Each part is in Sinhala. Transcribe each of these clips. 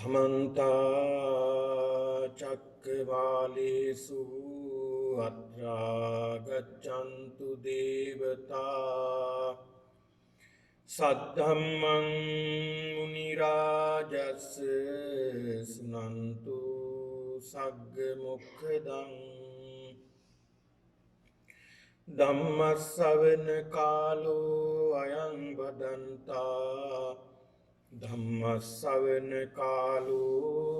समन्ता चक्रवालेषु अत्रा गच्छन्तु देवता सद्धम्मं मुनिराजस्य शृण्वन्तु सग्मुखदं धम्मश्रवण कालो अयं भदन्ता धम्मश्रवण कालो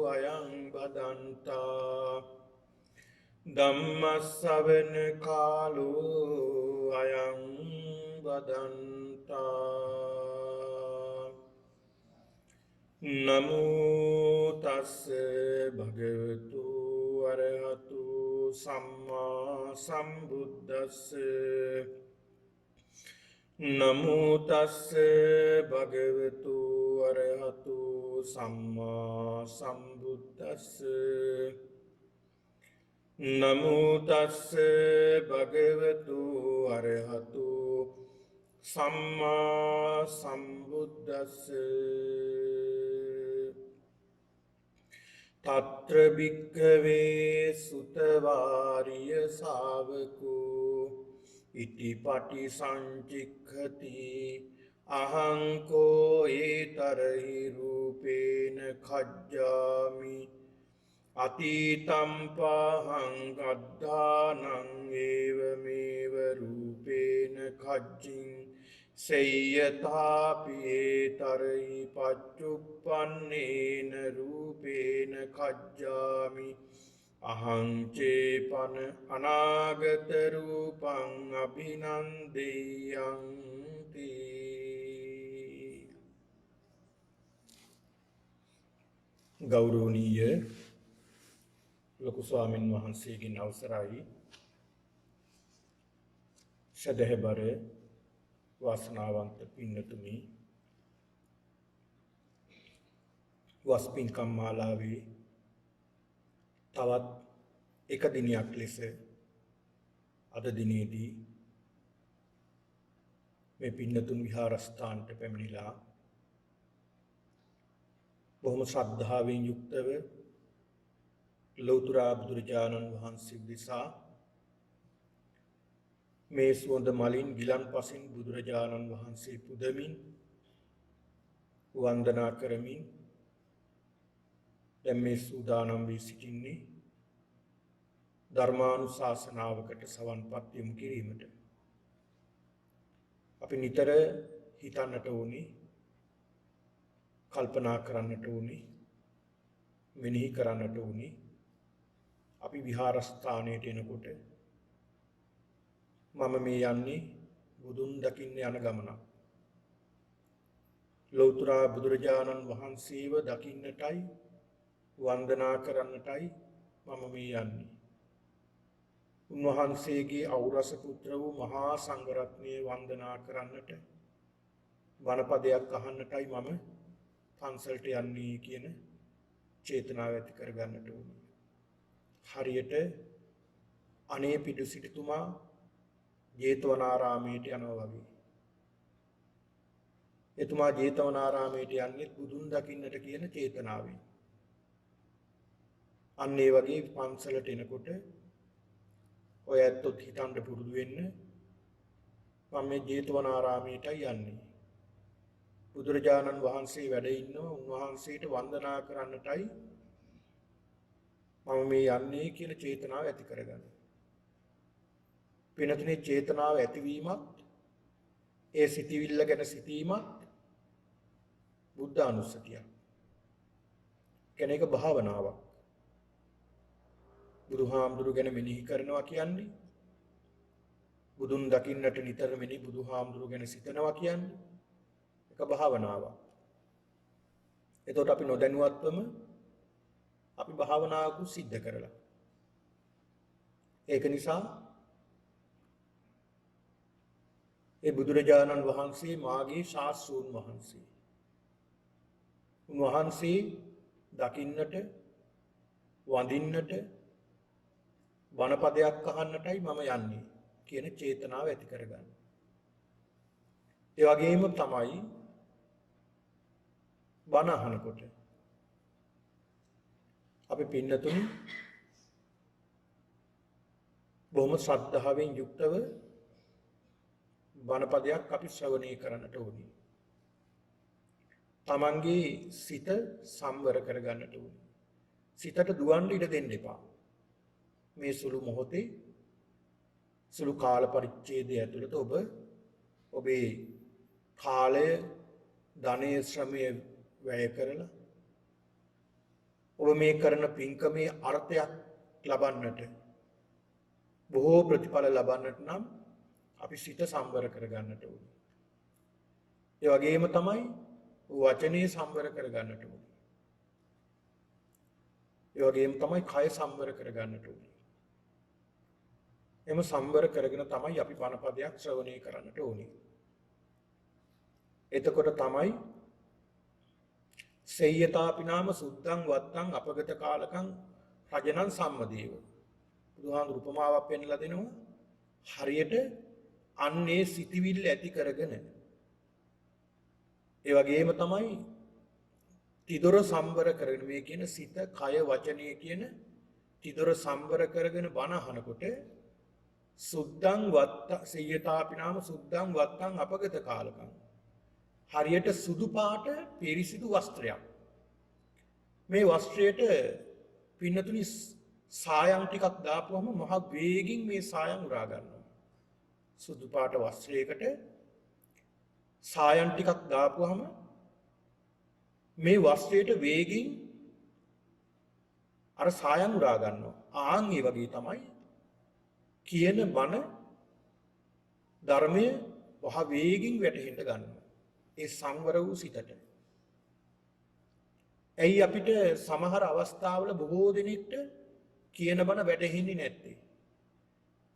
अयं भदन्ता धम्मश्रवण कालो अयं भदन्ता नमो तस्से भगवतो अरहतो सम्मा सम्बुद्धस्से नमो तस्से भगवतो अरहतो सम्मा सम्बुद्धस्से नमो तस्से भगवतो अरहतो सम्मा सम्बुद्धस्से तत्र भिक्खवे सुतवार्य सावको इति पटिसञ्चिक्खति अहं को एतर्हि रूपेण खज्जामि अतीतं पाहं गद्धानं एवमेव रूपेण खज्जिं सेय्यथापि एतर्हि पच्चुप्पन्नेन रूपेण खज्जामि अहं चेपन अनागत रूपं अभिनन्देयन्ति गौरवनीय ලොකු ස්වාමීන් වහන්සේගෙන් අවසරයි සදහබර වාසනාවන්ත පින්නතුනි වස්පින්කම් මාලාවේ තවත් එක දිනයක් ලෙස අද දිනේදී මේ පින්නතුන් විහාරස්ථානට පැමිණිලා බොහොම ශ්‍රද්ධාවෙන් යුක්තව ලෞතර බුදුරජාණන් වහන්සේ දිසා මේ සුවඳ මලින් ගිලන්පසින් බුදුරජාණන් වහන්සේ පුදමින් වන්දනා කරමින් දැන් මේ සූදානම් වී සිටින්නේ ධර්මානුශාසනාවකට සවන්පත් යොමු කිරීමට. අපි නිතර හිතන්නට ඕනේ, කල්පනා කරන්නට ඕනේ, මෙනෙහි කරන්නට ඕනේ. අපි විහාරස්ථානයට එනකොට මම මේ යන්නේ බුදුන් දකින්න යන ගමනක්. ලෞතර බුදුරජාණන් වහන්සේව දකින්නටයි වන්දනා කරන්නටයි මම මේ යන්නේ. උන්වහන්සේගේ ඖරස පුත්‍ර වූ මහා සංඝරත්නය වන්දනා කරන්නට වනපදයක් අහන්නටයි මම පන්සලට යන්නේ කියන චේතනාව ඇති කරගන්නට ඕනේ. හරියට අනේ පිටු සිටුතුමා ජේතවනාරාමයට යනවා වගේ. එතුමා ජේතවනාරාමයට යන්නේ බුදුන් දකින්නට කියන චේතනාවෙන්. අන්න ඒ වගේ පන්සලට එනකොට ඔය ඇත්තොත් හිතන්න පුරුදු වෙන්න මම මේ ජේතවනාරාමයටයි යන්නේ. බුදුරජාණන් වහන්සේ වැඩ ඉන්නවා, උන්වහන්සේට වන්දනා කරන්නටයි මම මේ යන්නේ කියලා චේතනාව ඇති කරගන්න. වෙනතුනේ චේතනාව ඇතිවීමත් ඒ සිටිවිල්ල ගැන සිටීමත් බුද්ධ අනුස්සතිය. කෙනෙක් භාවනාවක්. බුදුහාමුදුරු ගැන මෙනෙහි කරනවා කියන්නේ බුදුන් දකින්නට නිතර මෙනෙහි බුදුහාමුදුරු ගැන සිතනවා කියන්නේ එක භාවනාවක්. එතකොට අපි නොදැනුවත්වම අපි භාවනාවක සිද්ධ කරලා. ඒක නිසා ඒ බුදුරජාණන් වහන්සේ මාගේ ශාස්ත්‍රූන් වහන්සේ. උන්වහන්සේ දකින්නට වඳින්නට වනපදයක් අහන්නටයි මම යන්නේ කියන චේතනාව ඇති කරගන්න. ඒ වගේම තමයි බණ අහනකොට අපි පින්නතුනි බොහොම ශ්‍රද්ධාවෙන් යුක්තව බණපදයක් අපි ශ්‍රවණය කරන්නට ඕනේ. තමන්ගේ සිත සංවර කරගන්නට ඕනේ. සිතට දුවන්න ඉඩ දෙන්න එපා. මේ සුළු මොහොතේ සුළු කාල පරිච්ඡේදය ඇතුළත ඔබ ඔබේ කාලය, ධනය, ශ්‍රමය වැය කරලා ඔබ මේ කරන පින්කමේ අර්ථයක් ලබන්නට, බොහෝ ප්‍රතිඵල ලබන්නට නම් අපි සිත සංවර කරගන්නට ඕනේ. ඒ වගේම තමයි වචනේ සංවර කරගන්නට ඕනේ. ඒ වගේම තමයි කය සංවර කරගන්නට ඕනේ. එම සංවර කරගෙන තමයි අපි බණපදයක් ශ්‍රවණය කරන්නට ඕනේ. එතකොට තමයි සේයතාපි නාම සුද්ධං වත්තං අපගත කාලකං රජනං සම්මදේව. බුදුහාමුදුරු උපමාවක් පෙන්ලා දෙනවා. හරියට අන්නේ සිටිවිල්ල ඇති කරගෙන ඒ වගේම තමයි තිදොර සංවර කරගෙන මේ කියන සිත, කය, වචනය කියන තිදොර සංවර කරගෙන බණ අහනකොට සුද්ධං වත්ත සේයතාපි නාම සුද්ධං වත්තං අපගත කාලකං. හරියට සුදු පාට පිරිසිදු වස්ත්‍රයක්. මේ වස්ත්‍රයට පින්නතුනි සායම් ටිකක් දාපුවම මහ වේගින් මේ සායම් උරා ගන්නවා. සුදු පාට වස්ත්‍රයකට සායම් ටිකක් දාපුවම මේ වස්ත්‍රයට වේගින් අර සායම් උරා ගන්නවා. ආන් ඒ වගේ තමයි කියන බණ ධර්මයේ වහ වේගින් වැටහෙන්න ගන්නවා. ඒ සංවර වූ සිතට. ඇයි අපිට සමහර අවස්ථාවල බොහෝ දෙනෙක්ට කියන බණ වැටහෙන්නේ නැත්තේ?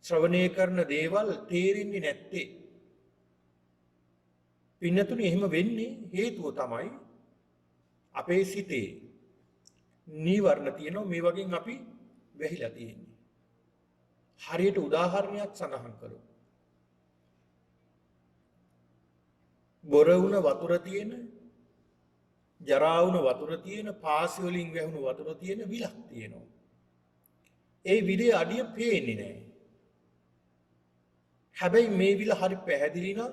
ශ්‍රවණය කරන දේවල් තේරෙන්නේ නැත්තේ? පින්නතුනි එහෙම වෙන්නේ හේතුව තමයි අපේ සිතේ නීවරණ තියෙනවා. මේ වගේ අපි වැහිලා තියෙන්නේ. හරියට උදාහරණයක් සඳහන් කළොත් බොර වුණ වතුර තියෙන, ජරා වුණ වතුර තියෙන, පාසි වලින් වැහුණු වතුර තියෙන විලක් තියෙනවා. ඒ විලේ අඩිය පේන්නේ නැහැ. හැබැයි මේ විල හරි පැහැදිලි නම්,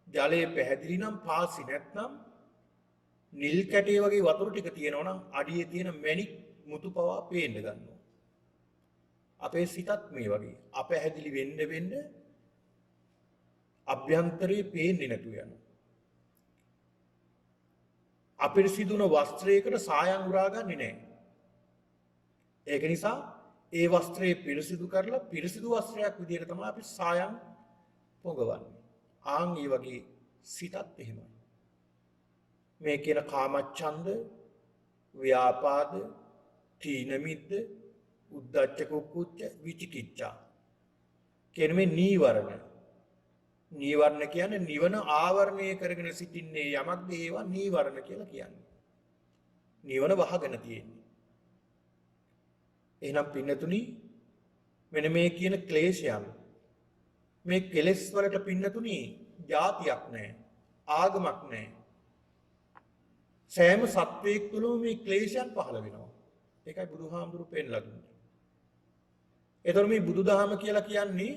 ජලය පැහැදිලි නම්, පාසි නැත්නම් නිල් කැටේ වගේ වතුර ටික තියෙනවා නම් අඩියේ තියෙන මැණික් මුතු පවා පේන්න ගන්නවා. අපේ සිතත් මේ වගේ අපැහැදිලි වෙන්න අභ්‍යන්තරයේ පේන්නේ නැතු යනවා. අපිරිසිදුන වස්ත්‍රයකට සායම් උරාගන්නේ නැහැ. ඒක නිසා ඒ වස්ත්‍රය පිරිසිදු කරලා පිරිසිදු වස්ත්‍රයක් විදිහට තමයි අපි සායම් පොඟවන්නේ. ආන් මේ වගේ සිතත් එහෙමයි. මේ කියන කාමච්ඡන්ද, ව්‍යාපාද, තීන මිද්ද, උද්ධච්ච කුක්කුච්ච, විචිකිච්ඡා කියන මේ නීවරණ. නීවරණ කියන්නේ නිවන ආවරණය කරගෙන සිටින්නේ යමක්ද ඒවා නීවරණ කියලා කියන්නේ. නිවන වහගෙන තියෙන්නේ. එහෙනම් පින්නතුනි මෙන්න මේ කියන ක්ලේශයන්, මේ කෙලෙස් වලට පින්නතුනි જાතියක් නැහැ, ආගමක් නැහැ. සෑම සත්වයක් තුළම මේ ක්ලේශයන් පහළ වෙනවා. ඒකයි බුදුහාමුදුරු පෙන්ලා දුන්නේ. ඒතර මේ බුදුදහම කියලා කියන්නේ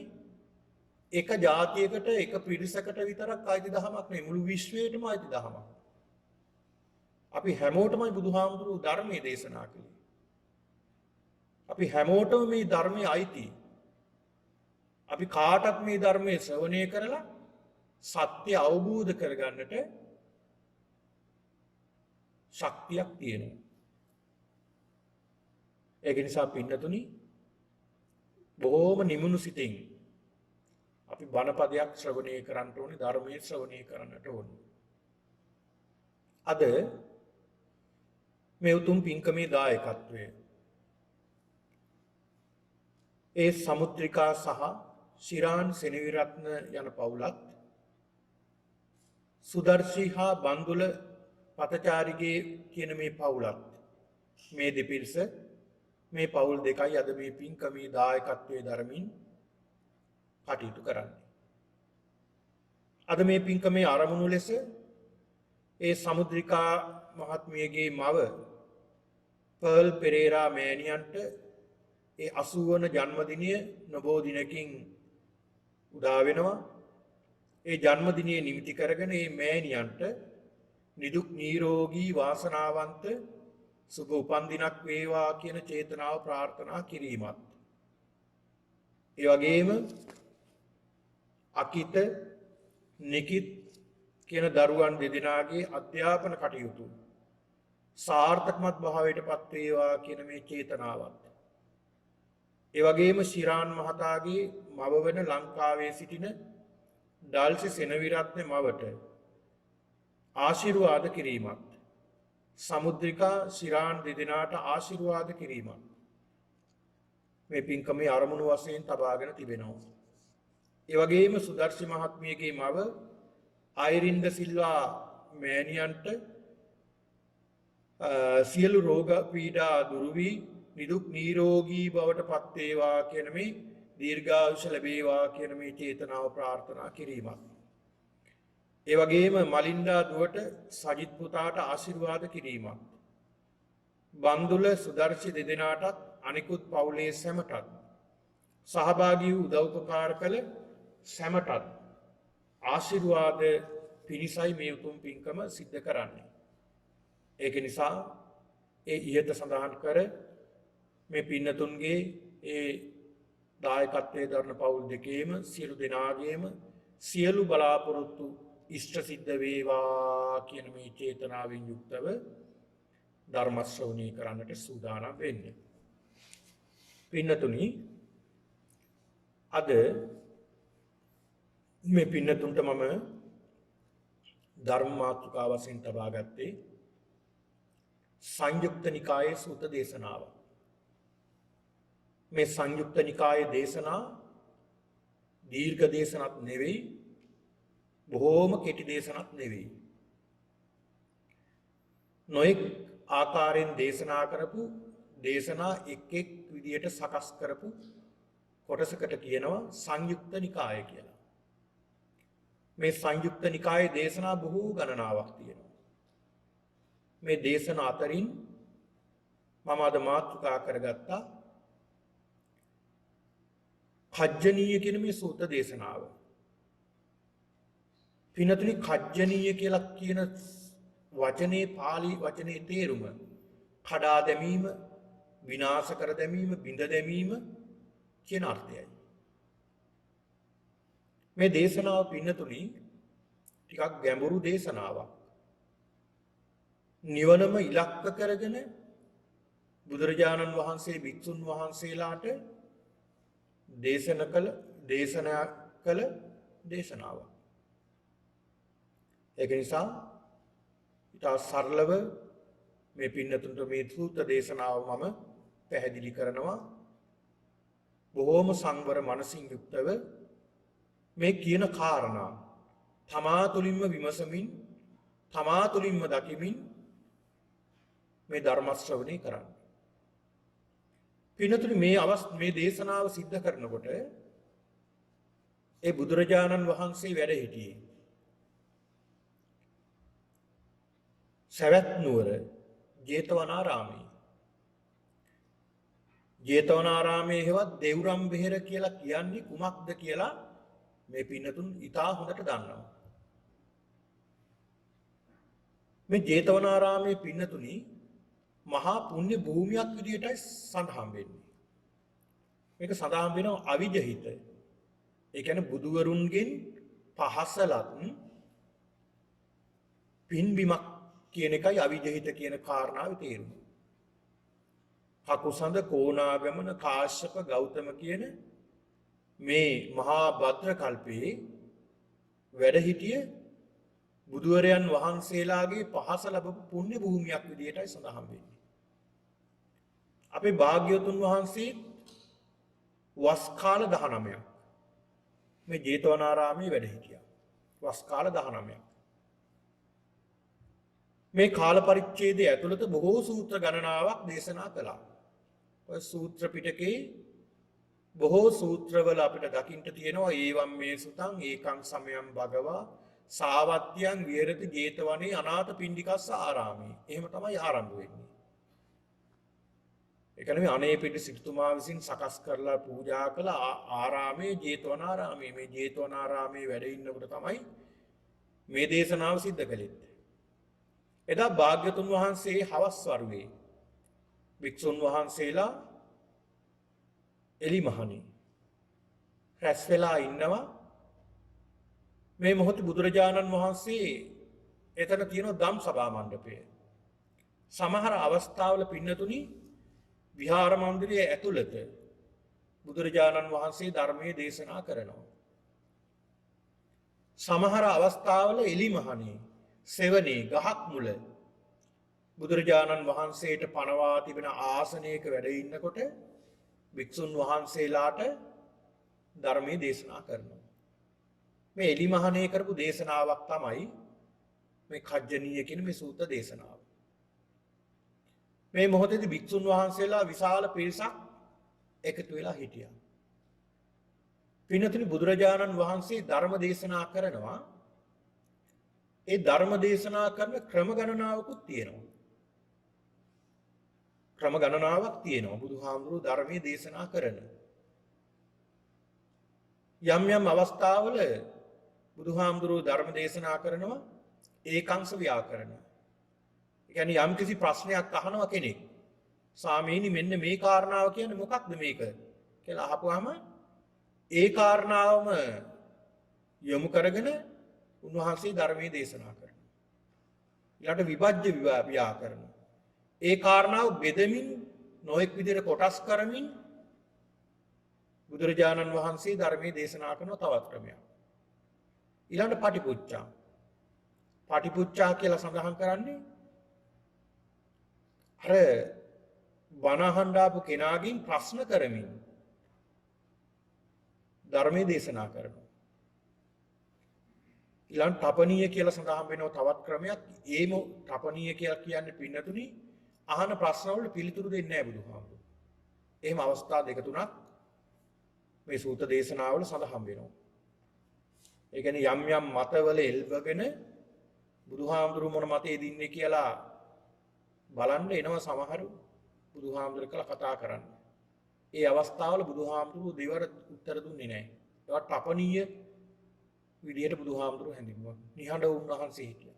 එක ජාතියකට, එක පිරිසකට විතරක් අයිති දහමක් නෙවෙයි, මුළු විශ්වයටම අයිති දහමක්. අපි හැමෝටමයි බුදුහාමුදුරු ධර්මයේ දේශනා කළේ. අපි හැමෝටම මේ ධර්මයේ අයිති. අපි කාටත් මේ ධර්මයේ ශ්‍රවණය කරලා සත්‍ය අවබෝධ කරගන්නට ශක්තියක් තියෙනවා. ඒක නිසා පින්නතුනි බොහෝම නිමුණු සිතින් අපි බණපදයක් ශ්‍රවණය කරන්න ඕනේ, ධර්මයේ ශ්‍රවණය කරන්නට ඕනේ. අද මේ උතුම් පින්කමේ දායකත්වය ඒ සමුද්‍රිකා සහ ශිරාන් සෙනවිරත්න යන පවුලත්, සුදර්ශී හා බන්දුල පතචාරිගේ කියන මේ පවුලත්, මේ දෙපිරිස, මේ පවුල් දෙකයි අද මේ පින්කමේ දායකත්වයේ දරමින් කටයුතු කරන්නේ. අද මේ පින්කමේ ආරමුණු ලෙස ඒ සමුද්‍රිකා මහත්මියගේ මව පර්ල් පෙරේරා මෑණියන්ට ඒ 80 වන ජන්මදිනය නොබෝ දිනකින් උදා වෙනවා. ඒ ජන්මදිනයේ නිමිති කරගෙන මේ මෑණියන්ට නිදුක් නිරෝගී වාසනාවන්ත සුබ උපන්දිනක් වේවා කියන චේතනාව ප්‍රාර්ථනා කිරීමත්. ඒ වගේම අකිත නිකිත් කියන දරුවන් දෙදෙනාගේ අධ්‍යාපන කටයුතු සාර්ථකමත් භාවයට පත් වේවා කියන මේ චේතනාවත්. ඒ වගේම ශිරාන් මහතාගේ මව වෙන ලංකාවේ සිටින ඩල්සි සෙනවිරත්න මවට ආශිර්වාද කිරීමත්. සමුද්‍රිකා ශිරාන් දෙදෙනාට ආශිර්වාද කිරීමත්. මේ පින්කමේ අරමුණු වශයෙන් තබාගෙන තිබෙනවා. ඒ වගේම සුදර්ශි මහත්මියගේ මව අයිරින්ද සිල්වා මෑණියන්ට සියලු රෝග පීඩා දුරු වී නිදුක් නිරෝගී බවට පත් වේවා කියන මේ දීර්ඝායුෂ ලැබේවා කියන මේ චේතනාව ප්‍රාර්ථනා කිරීමත්. ඒ වගේම මලින්දා දුවට සජිත් පුතාට ආශිර්වාද කිරීමත්. බන්දුල සුදර්ශි දෙදෙනාටත් අනිකුත් පවුලේ සැමටත් සහභාගී වූ උදව්පකාර කළ සැමටත් ආශිර්වාද පිණිසයි මේ උතුම් පින්කම සිද්ධ කරන්නේ. ඒක නිසා ඒ ඉහත සඳහන් කර මේ පින්නතුන්ගේ ඒ දායකත්වයේ දරන පවුල් දෙකේම සියලු දෙනාගේම සියලු බලාපොරොත්තු ඉෂ්ට සිද්ධ වේවා කියන මේ චේතනාවෙන් යුක්තව ධර්ම ශ්‍රවණය කරන්නට සූදානම් වෙන්නේ. පින්නතුනි, අද මේ පින්නතුන්ට මම ධර්ම මාතෘකාව වශයෙන් තබා ගත්තේ සංයුක්ත නිකායේ සූත්‍ර දේශනාව. මේ සංයුක්ත නිකායේ දේශනා දීර්ඝ දේශනක් නෙවෙයි, බොහෝම කෙටි දේශනක් නෙවෙයි. නොඑක් ආකාරයෙන් දේශනා කරපු දේශනා එක් එක් විදියට සකස් කරපු කොටසකට කියනවා සංයුක්ත නිකාය කියලා. මේ සංයුක්ත නිකායේ දේශනා බොහෝ ගණනාවක් තියෙනවා. මේ දේශන අතරින් මම අද මාතෘකා කරගත්තා කජ්ජනීය කියන මේ සූත්‍ර දේශනාව. පින්නතුනි, කජ්ජනීය කියලා කියන වචනේ පාලි වචනේ තේරුම කඩා දැමීම, විනාශ කර දැමීම, බිඳ දැමීම කියන අර්ථයයි. මේ දේශනාව පින්නතුනි ටිකක් ගැඹුරු දේශනාවක්. නිවනම ඉලක්ක කරගෙන බුදුරජාණන් වහන්සේ භික්ෂුන් වහන්සේලාට දේශනා කළ දේශනාවක්. ඒක නිසා ඉතා සරලව මේ පින්නතුන්ට මේ සූත්‍ර දේශනාව මම පැහැදිලි කරනවා. බොහෝම සංවර මනසින් යුක්තව මේ කියන කාරණා තමා තුළින්ම විමසමින්, තමා තුළින්ම දකිමින් මේ ධර්ම ශ්‍රවණය කරන්න. පින්නතුනි, මේ දේශනාව සිද්ධ කරනකොට ඒ බුදුරජාණන් වහන්සේ වැඩ සිටියේ සවැත් නුවර ජේතවනාරාමයේ. ජේතවනාරාමයේ හෙවත් දෙව්රම් වෙහෙර කියලා කියන්නේ කුමක්ද කියලා මේ පින්නතුන් ඉතා හොඳට දන්නවා. මේ ජේතවනාරාමයේ පින්නතුනි මහා පුණ්‍ය භූමියක් විදියටයි සඳහන් වෙන්නේ. මේක සඳහන් වෙනවා අවිජහිත. ඒ කියන්නේ බුදුවරුන්ගෙන් පහසලත් පින්බිමක් කියන එකයි අවිජහිත කියන කාරණාවේ තේරුම. කකුසඳ, කෝණාගමන, කාශ්‍යප, ගෞතම කියන මේ මහා භද්‍ර කල්පයේ වැඩ සිටිය බුදුවරයන් වහන්සේලාගේ පහස ලැබපු පුණ්‍ය භූමියක් විදියටයි සඳහන් වෙන්නේ. අපේ භාග්‍යවතුන් වහන්සේ වස් කාල 19ක් මේ ජේතවනාරාමයේ වැඩ සිටියා. වස් කාල 19ක්. මේ කාල පරිච්ඡේදය ඇතුළත බොහෝ සූත්‍ර ගණනාවක් දේශනා කළා. ඔය සූත්‍ර පිටකේ බොහෝ සූත්‍රවල අපිට දකින්න තියෙනවා ඒවම් මේ සුතං ඒකං සමයං භගවා සාවත්‍යං විහෙරති ජේතවනේ අනාථ පිණ්ඩිකස්ස ආරාමේ. එහෙම තමයි ආරම්භ වෙන්නේ. ඒ කියන්නේ අනේපිඬු සිටුතුමා විසින් සකස් කරලා පූජා කළ ආරාමයේ ජේතවනාරාමයේ මේ ජේතවනාරාමයේ වැඩ ඉන්නකොට තමයි මේ දේශනාව සිද්ධ කළේ. එදා භාග්‍යතුන් වහන්සේ හවස් වරුවේ වික්ෂුන් වහන්සේලා එලිමහනේ රැස් වෙලා ඉන්නවා. මේ මොහොතේ බුදුරජාණන් වහන්සේ එතන තියෙන ධම් සභා මණ්ඩපය. සමහර අවස්ථාවල පින්නතුනි විහාර මන්දිරයේ ඇතුළත බුදුරජාණන් වහන්සේ ධර්මයේ දේශනා කරනවා. සමහර අවස්ථාවල එලිමහනේ සෙවණේ ගහක් මුල බුදුරජාණන් වහන්සේට පනවා තිබෙන ආසනයක වැඩ ඉන්නකොට වික්ෂුන් වහන්සේලාට ධර්මයේ දේශනා කරනවා. මේ එලිමහනේ කරපු දේශනාවක් තමයි මේ කජ්ජනීය කියන මේ සූත්‍ර දේශනාව. මේ මොහොතේදී වික්ෂුන් වහන්සේලා විශාල පිරිසක් එකතු වෙලා හිටියා. පින්නතුනි බුදුරජාණන් වහන්සේ ධර්ම දේශනා කරනවා. ඒ ධර්ම දේශනා කරන ක්‍රම ගණනාවකුත් තියෙනවා. ක්‍රම ගණනාවක් තියෙනවා බුදුහාමුදුරුවෝ ධර්මයේ දේශනා කරන. යම් යම් අවස්ථාවල බුදුහාමුදුරුවෝ ධර්ම දේශනා කරනවා ඒකාංශ ව්‍යාකරණ. ඒ කියන්නේ යම් කිසි ප්‍රශ්නයක් අහනවා කෙනෙක්. ස්වාමීනි මෙන්න මේ කාරණාව කියන්නේ මොකක්ද මේක කියලා අහපුවාම ඒ කාරණාවම යොමු කරගෙන උන්වහන්සේ ධර්මයේ දේශනා කරනවා. ඊළඟට විභජ්‍ය ව්‍යාකරණ. ඒ කාරණාව බෙදමින් නොඑක් විදිහට කොටස් කරමින් බුදුරජාණන් වහන්සේ ධර්මයේ දේශනා කරන තවත් ක්‍රමයක්. ඊළඟට පටිපුච්ඡා. පටිපුච්ඡා කියලා සඳහන් කරන්නේ අර බණ අහන්න ආපු කෙනාගෙන් ප්‍රශ්න කරමින් ධර්මයේ දේශනා කරනවා. ඊළඟ තපනීය කියලා සඳහන් වෙනව තවත් ක්‍රමයක්. ඒම තපනීය කියලා කියන්නේ පින්නතුනි අහන ප්‍රශ්න වලට පිළිතුරු දෙන්නේ නැහැ බුදුහාමුදුරුවෝ. එහෙම අවස්ථා දෙක තුනක් මේ සූත්‍ර දේශනාවල සඳහන් වෙනවා. ඒ කියන්නේ යම් යම් මතවල එල්බගෙන බුදුහාමුදුරුවෝ මොන මතේ දින්නේ කියලා බලන්න එනවා සමහරු බුදුහාමුදුරුවෝ කියලා කතා කරන්න. ඒ අවස්ථාවල බුදුහාමුදුරුවෝ දෙවර උත්තර දුන්නේ නැහැ. ඒවට තපනීය විදියට බුදුහාමුදුරුවෝ හැඳින්වුවා. නිහඬ වුණහන්සේ හිටියා.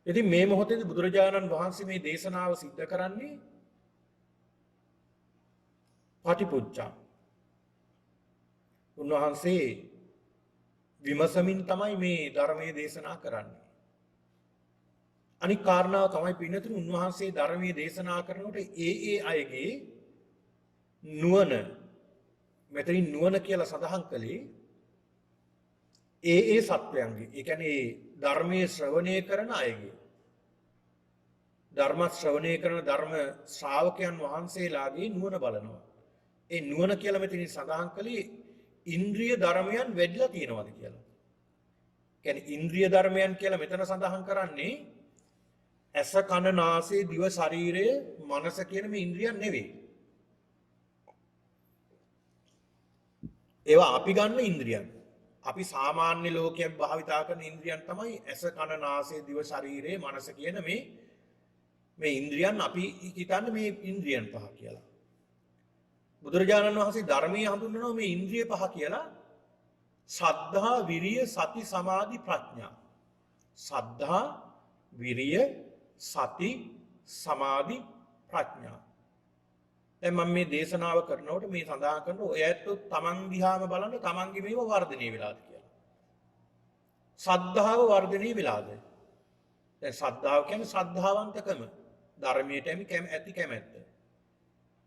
ඉතින් මේ මොහොතේදී බුදුරජාණන් වහන්සේ මේ දේශනාව සිද්ධ කරන්නේ පටිපුච්ඡා. උන්වහන්සේ විමසමින් තමයි මේ ධර්මයේ දේශනා කරන්නේ. අනික් කාරණාව තමයි පින්නතුනි උන්වහන්සේ ධර්මයේ දේශනා කරනකොට ඒ අයගේ නුවණ මෙතනින් නුවණ කියලා සඳහන් කළේ ඒ සත්වයන්ගේ. ඒ කියන්නේ ධර්මයේ ශ්‍රවණය කරන අයගේ. ධර්ම ශ්‍රවණය කරන ධර්ම ශ්‍රාවකයන් වහන්සේලාගේ නුවණ බලනවා. ඒ නුවණ කියලා මෙතනින් සඳහන් කළේ ඉන්ද්‍රිය ධර්මයන් වැඩිලා තියෙනවද කියලා. කියන්නේ ඉන්ද්‍රිය ධර්මයන් කියලා මෙතන සඳහන් කරන්නේ ඇස කන නාසය දිව ශරීරය මනස කියන මේ ඉන්ද්‍රියන් නෙවෙයි. ඒවා අපි ගන්න ඉන්ද්‍රියන්. අපි සාමාන්‍ය ලෝකයෙන් භාවිතා කරන ඉන්ද්‍රියන් තමයි ඇස කන නාසය දිව ශරීරය මනස කියන මේ ඉන්ද්‍රියන් අපි හිතන්නේ මේ ඉන්ද්‍රියන් පහ කියලා. බුදුරජාණන් වහන්සේ ධර්මයේ හඳුන්වනවා මේ ඉන්ද්‍රිය පහ කියලා සද්ධා විරිය සති සමාධි ප්‍රඥා. සද්ධා විරිය සති සමාධි ප්‍රඥා. දැන් මම මේ දේශනාව කරනකොට මේ සඳහන් කරන ඔය ඇත්තෝ තමන් දිහාම බලන්න තමන්ගේ මේව වර්ධනය වෙලාද කියලා. සද්ධාව වර්ධනය වෙලාද? දැන් සද්ධාව කියන්නේ ශ්‍රද්ධාවන්තකම. ධර්මයට ඇති කැමැත්ත.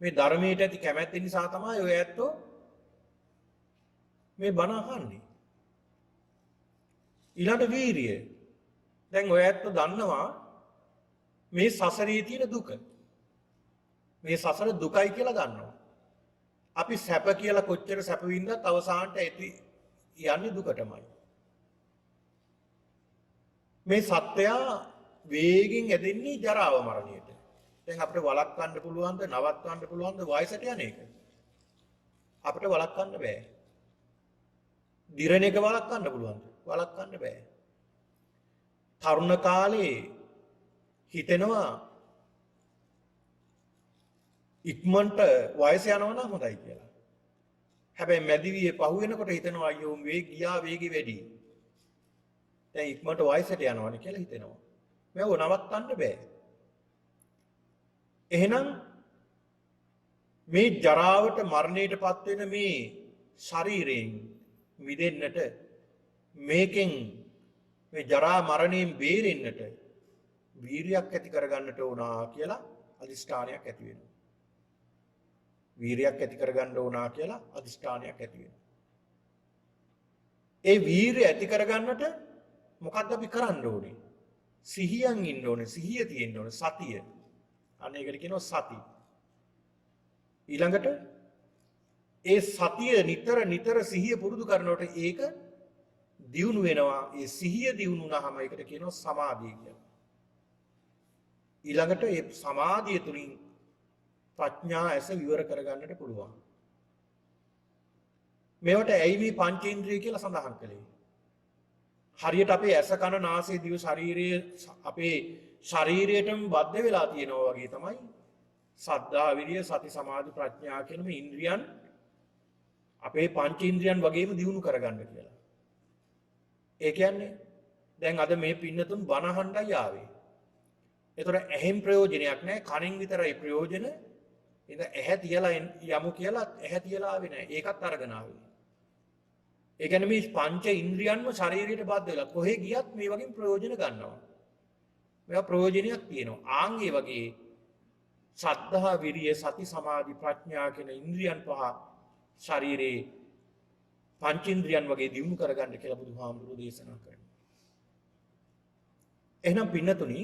මේ ධර්මයට ඇති කැමැත්ත නිසා තමයි ඔය ඇත්තෝ මේ බණ අහන්නේ. ඊළඟ වීරිය. දැන් ඔය ඇත්තෝ දන්නවා මේ සසරේ තියෙන දුක. මේ සසර දුකයි කියලා දන්නවා. අපි සැප කියලා කොච්චර සැප වින්දත් අවසානට ඇති යන්නේ දුකටමයි. මේ සත්‍යය වේගින් ඇදෙන්නේ ජරාව මරණයට. දැන් අපිට වළක්වන්න පුළුවන්ද නවත්වන්න පුළුවන්ද වයසට යන එක? අපිට වළක්වන්න බෑ. දිරණ එක වළක්වන්න පුළුවන්ද? වළක්වන්න බෑ. තරුණ කාලේ හිතෙනවා ඉක්මනට වයස යනවා නම් හොඳයි කියලා. හැබැයි මැදිවියේ පහු වෙනකොට හිතනවා අයියෝ වේගය වැඩි. දැන් ඉක්මනට වයසට යනවානේ කියලා හිතෙනවා. මේව නවත්තන්න බෑ. එහෙනම් මේ ජරාවට මරණයටපත් වෙන මේ ශරීරයෙන් මිදෙන්නට මේකෙන් මේ ජරා මරණයෙන් බේරෙන්නට වීරියක් ඇති කරගන්නට ඕනා කියලා අදිෂ්ඨානයක් ඇති වෙනවා. වීරියක් ඇති කරගන්න ඕනා කියලා අදිෂ්ඨානයක් ඇති වෙනවා. ඒ වීරිය ඇති කරගන්නට මොකක්ද අපි කරන්න ඕනේ? සිහියෙන් ඉන්න ඕනේ, සිහිය තියෙන්න ඕනේ, සතිය. අන්න ඒකට කියනවා සති. ඊළඟට ඒ සතිය නිතර සිහිය පුරුදු කරනකොට ඒක දියුණු වෙනවා. ඒ සිහිය දියුණු වුණාම ඒකට කියනවා සමාධිය කියලා. ඊළඟට ඒ සමාධිය තුලින් ප්‍රඥා ඇස විවර කරගන්නට පුළුවන්. මේවට ඇයි මේ පංචේන්ද්‍රිය කියලා සඳහන් කළේ? හරියට අපේ ඇස කන නාසය දිව ශරීරයේ අපේ ශරීරයටම බද්ධ වෙලා තියෙනවා වගේ තමයි සද්ධා විරිය සති සමාධි ප්‍රඥා කියන මේ ඉන්ද්‍රියන් අපේ පංචේන්ද්‍රියන් වගේම දියුණු කරගන්න කියලා. ඒ කියන්නේ දැන් අද මේ පින්නතුන් බණ අහන්නයි ආවේ. ඒතර ඇහෙන් ප්‍රයෝජනයක් නැහැ, කනෙන් විතරයි ප්‍රයෝජන. ඉතින් ඇහැ තියලා යමු කියලා ඇහැ තියලා ආවේ නැහැ. ඒකත් අරගෙන ආවේ. ඒ කියන්නේ මේ පංච ඉන්ද්‍රියන්ම ශරීරයට බද්ධ වෙලා කොහෙ ගියත් මේ වගේ ප්‍රයෝජන ගන්නවා. මේවා ප්‍රයෝජනයක් තියෙනවා. ආන් ඒ වගේ සද්ධා විරිය සති සමාධි ප්‍රඥා කියන ඉන්ද්‍රියන් පහ ශරීරේ පංචේන්ද්‍රියන් වගේ දියුණු කරගන්න කියලා බුදුහාමුදුරුවෝ දේශනා කරනවා. එහෙනම් පින්නතුනි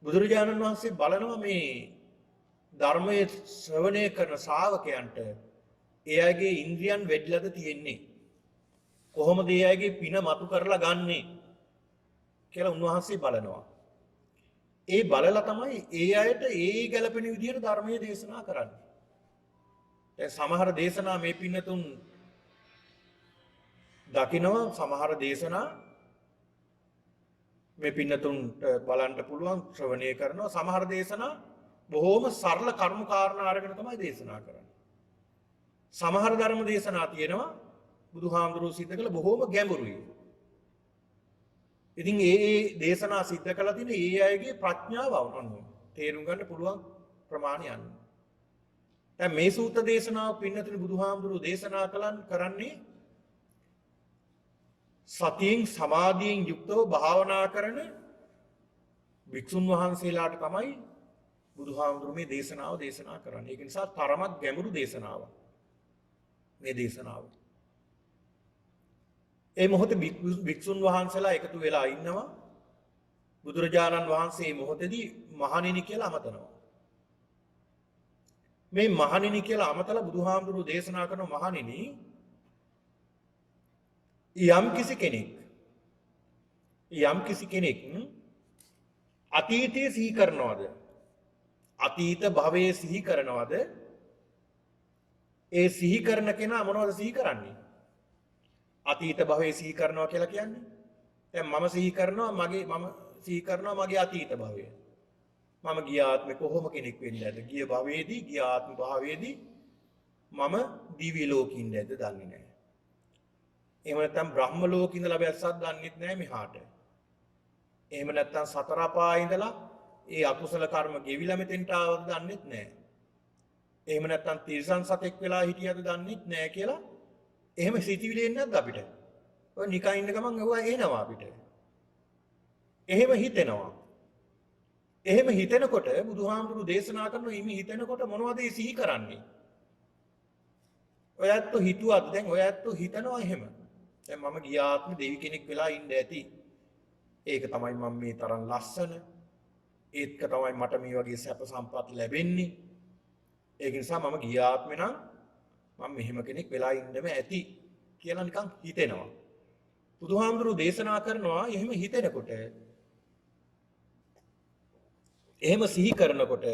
බුදුරජාණන් වහන්සේ බලනවා මේ ධර්මයේ ශ්‍රවණය කරන ශ්‍රාවකයන්ට ඒ අයගේ ඉන්ද්‍රියන් වැඩිලාද තියෙන්නේ? කොහොමද ඒ අයගේ පින මතු කරලා ගන්නෙ කියලා උන්වහන්සේ බලනවා. ඒ බලලා තමයි ඒ අයට ඒ ගැළපෙන විදිහට ධර්මයේ දේශනා කරන්නේ. දැන් සමහර දේශනා මේ පින්නතුන් දකිනවා, සමහර දේශනා මේ පින්නතුන්ට බලන්න පුළුවන් ශ්‍රවණය කරනවා. සමහර දේශනා බොහෝම සරල කර්ම කාරණා අරගෙන තමයි දේශනා කරන්නේ. සමහර ධර්ම දේශනා තියෙනවා බුදුහාමුදුරුවෝ සිද්ධ කළ බොහෝම ගැඹුරුයි. ඉතින් ඒ දේශනා සිද්ධ කළා තියෙන ඒ අයගේ ප්‍රඥාව අනුව තේරුම් ගන්න පුළුවන් ප්‍රමාණය අනුව. දැන් මේ සූත්‍ර දේශනාව පින්නතුනි බුදුහාමුදුරුවෝ දේශනා කරන්නේ සතියෙන් සමාධියෙන් යුක්තව භාවනා කරන භික්ෂුන් වහන්සේලාට තමයි බුදුහාමුදුරුවෝ මේ දේශනාව දේශනා කරන්නේ. ඒක නිසා තරමක් ගැඹුරු දේශනාවක් මේ දේශනාව. ඒ මොහොතේ භික්ෂුන් වහන්සේලා එකතු වෙලා ඉන්නවා. බුදුරජාණන් වහන්සේ මොහොතේදී මහණෙනි කියලා අමතනවා. මේ මහණෙනි කියලා අමතලා බුදුහාමුදුරුවෝ දේශනා කරන මහණෙනි යම් කිසි කෙනෙක් අතීතයේ සිහි කරනවද? අතීත භවයේ සිහි කරනවද? ඒ සිහි කරන කෙනා මොනවද සිහි කරන්නේ? අතීත භවයේ සිහි කරනවා කියලා කියන්නේ දැන් මම සිහි කරනවා මගේ අතීත භවය. මම ගිය ආත්මේ කොහොම කෙනෙක් වෙන්නේ නැද්ද? ගිය භවයේදී ගිය ආත්ම භාවයේදී මම දිව්‍ය ලෝකෙ ඉන්නේ නැද්ද දන්නේ නැහැ. එහෙම නැත්නම් බ්‍රහ්ම ලෝකෙ ඉඳලා බැස්සක් දන්නෙත් නැහැ මෙහාට. එහෙම නැත්නම් සතර අපායේ ඉඳලා ඒ අකුසල කර්ම ගෙවිලා මෙතෙන්ට ආවද දන්නෙත් නැහැ. එහෙම නැත්නම් තිරිසන් සතෙක් වෙලා හිටියද දන්නෙත් නැහැ කියලා එහෙම සිතිවිලි එන්නේ නැද්ද අපිට? ඔය නිකන් ඉන්න ගමන් ඒවා එනවා අපිට. එහෙම හිතෙනවා. එහෙම හිතෙනකොට බුදුහාමුදුරු දේශනා කරන හිමි හිතෙනකොට මොනවද ඒ සිහි කරන්නේ? ඔය ඇත්තෝ හිතුවද? දැන් ඔය ඇත්තෝ හිතනවා එහෙම. දැන් මම ගිය ආත්මෙ දෙවි කෙනෙක් වෙලා ඉන්න ඇති. ඒක තමයි මම මේ තරම් ලස්සන. ඒක තමයි මට මේ වගේ සැප සම්පත් ලැබෙන්නේ. ඒක නිසා මම ගිය ආත්මෙ නම් මම මෙහෙම කෙනෙක් වෙලා ඉන්නම ඇති කියලා නිකන් හිතෙනවා. බුදුහාමුදුරු දේශනා කරනවා එහෙම හිතෙනකොට එහෙම සිහි කරනකොට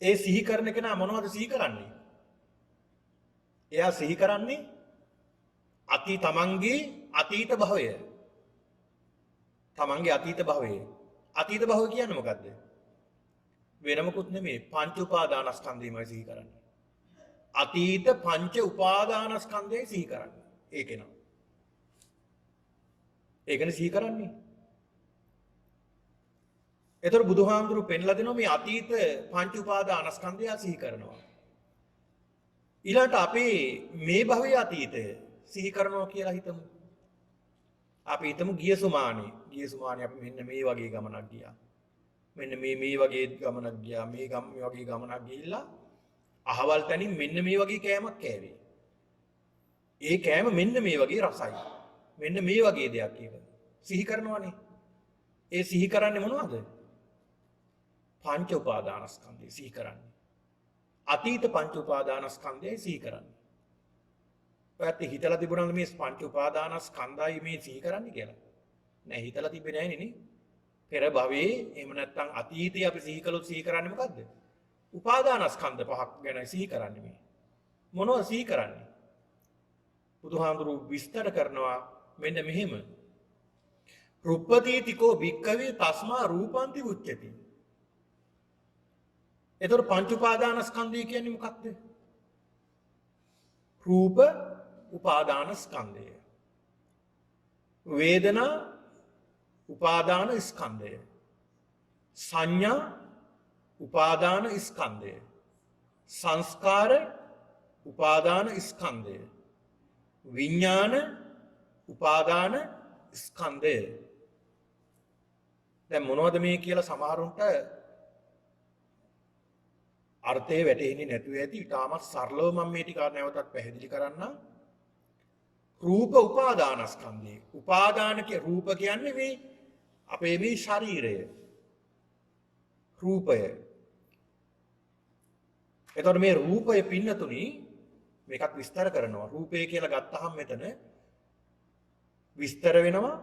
ඒ සිහි කරන කෙනා මොනවද සිහි කරන්නේ? එයා සිහි කරන්නේ තමන්ගේ අතීත භවය. තමන්ගේ අතීත භවය. අතීත භවය කියන්නේ මොකද්ද? වෙන මොකුත් නෙමෙයි පංච උපාදානස්කන්ධයමයි සිහි කරන්නේ. අතීත පංච උපාදානස්කන්ධයයි සිහි කරන්නේ. ඒකේ නම. ඒකනේ සිහි කරන්නේ. එතකොට බුදුහාමුදුරු පෙන්ලා දෙනවා මේ අතීත පංච උපාදානස්කන්ධය සිහි කරනවා. ඊළඟට අපි මේ භවයේ අතීතය සිහි කරනවා කියලා හිතමු. අපි හිතමු ගිය සුමානේ අපි මෙන්න මේ වගේ ගමනක් ගියා. මෙන්න මේ වගේ ගමනක් ගියා. මේ වගේ ගමනක් ගිහිල්ලා අහවල් තැනින් මෙන්න මේ වගේ කෑමක් කෑවේ. ඒ කෑම මෙන්න මේ වගේ රසයි. මෙන්න මේ වගේ දෙයක් ඒක. සිහි කරනවානේ. ඒ සිහි කරන්නේ මොනවද? පංච උපාදානස්කන්ධය සිහි කරන්නේ. අතීත පංච උපාදානස්කන්ධයයි සිහි කරන්නේ. ඔයත් හිතලා තිබුණාද මේ පංච උපාදානස්කන්ධයයි මේ සිහි කරන්නේ කියලා? නෑ හිතලා තිබෙන්නේ නෑනේ නේ. පෙර භවයේ එහෙම නැත්නම් අතීතයේ අපි සිහි කළොත් සිහි කරන්නේ මොකද්ද? උපාදානස්කන්ධ පහක් ගැන සිහි කරන්නේ මේ. මොනවද සිහි කරන්නේ? බුදුහාමුදුරු විස්තර කරනවා මෙන්න මෙහෙම. රුප්පදීතිකෝ භික්ඛවේ තස්මා රූපන්ති උච්චති. එතකොට පංච උපාදානස්කන්ධය කියන්නේ මොකක්ද? රූප උපාදානස්කන්ධය. වේදනා උපාදාන ස්කන්ධය. සංඥා උපාදාන ස්කන්ධය. සංස්කාර උපාදාන ස්කන්ධය. විඥාන උපාදාන ස්කන්ධය. දැන් මොනවද මේ කියලා සමහරුන්ට අර්ථය වැටහෙන්නේ නැතුව ඇති. ඊටමත් සරලව මම මේ ටික නැවතත් පැහැදිලි කරන්නම්. රූප උපාදානස්කන්ධය. උපාදානකේ රූප කියන්නේ මේ අපේ මේ ශරීරය. රූපය. එතකොට මේ රූපය පින්නතුනි මේකත් විස්තර කරනවා. රූපය කියලා ගත්තහම මෙතන විස්තර වෙනවා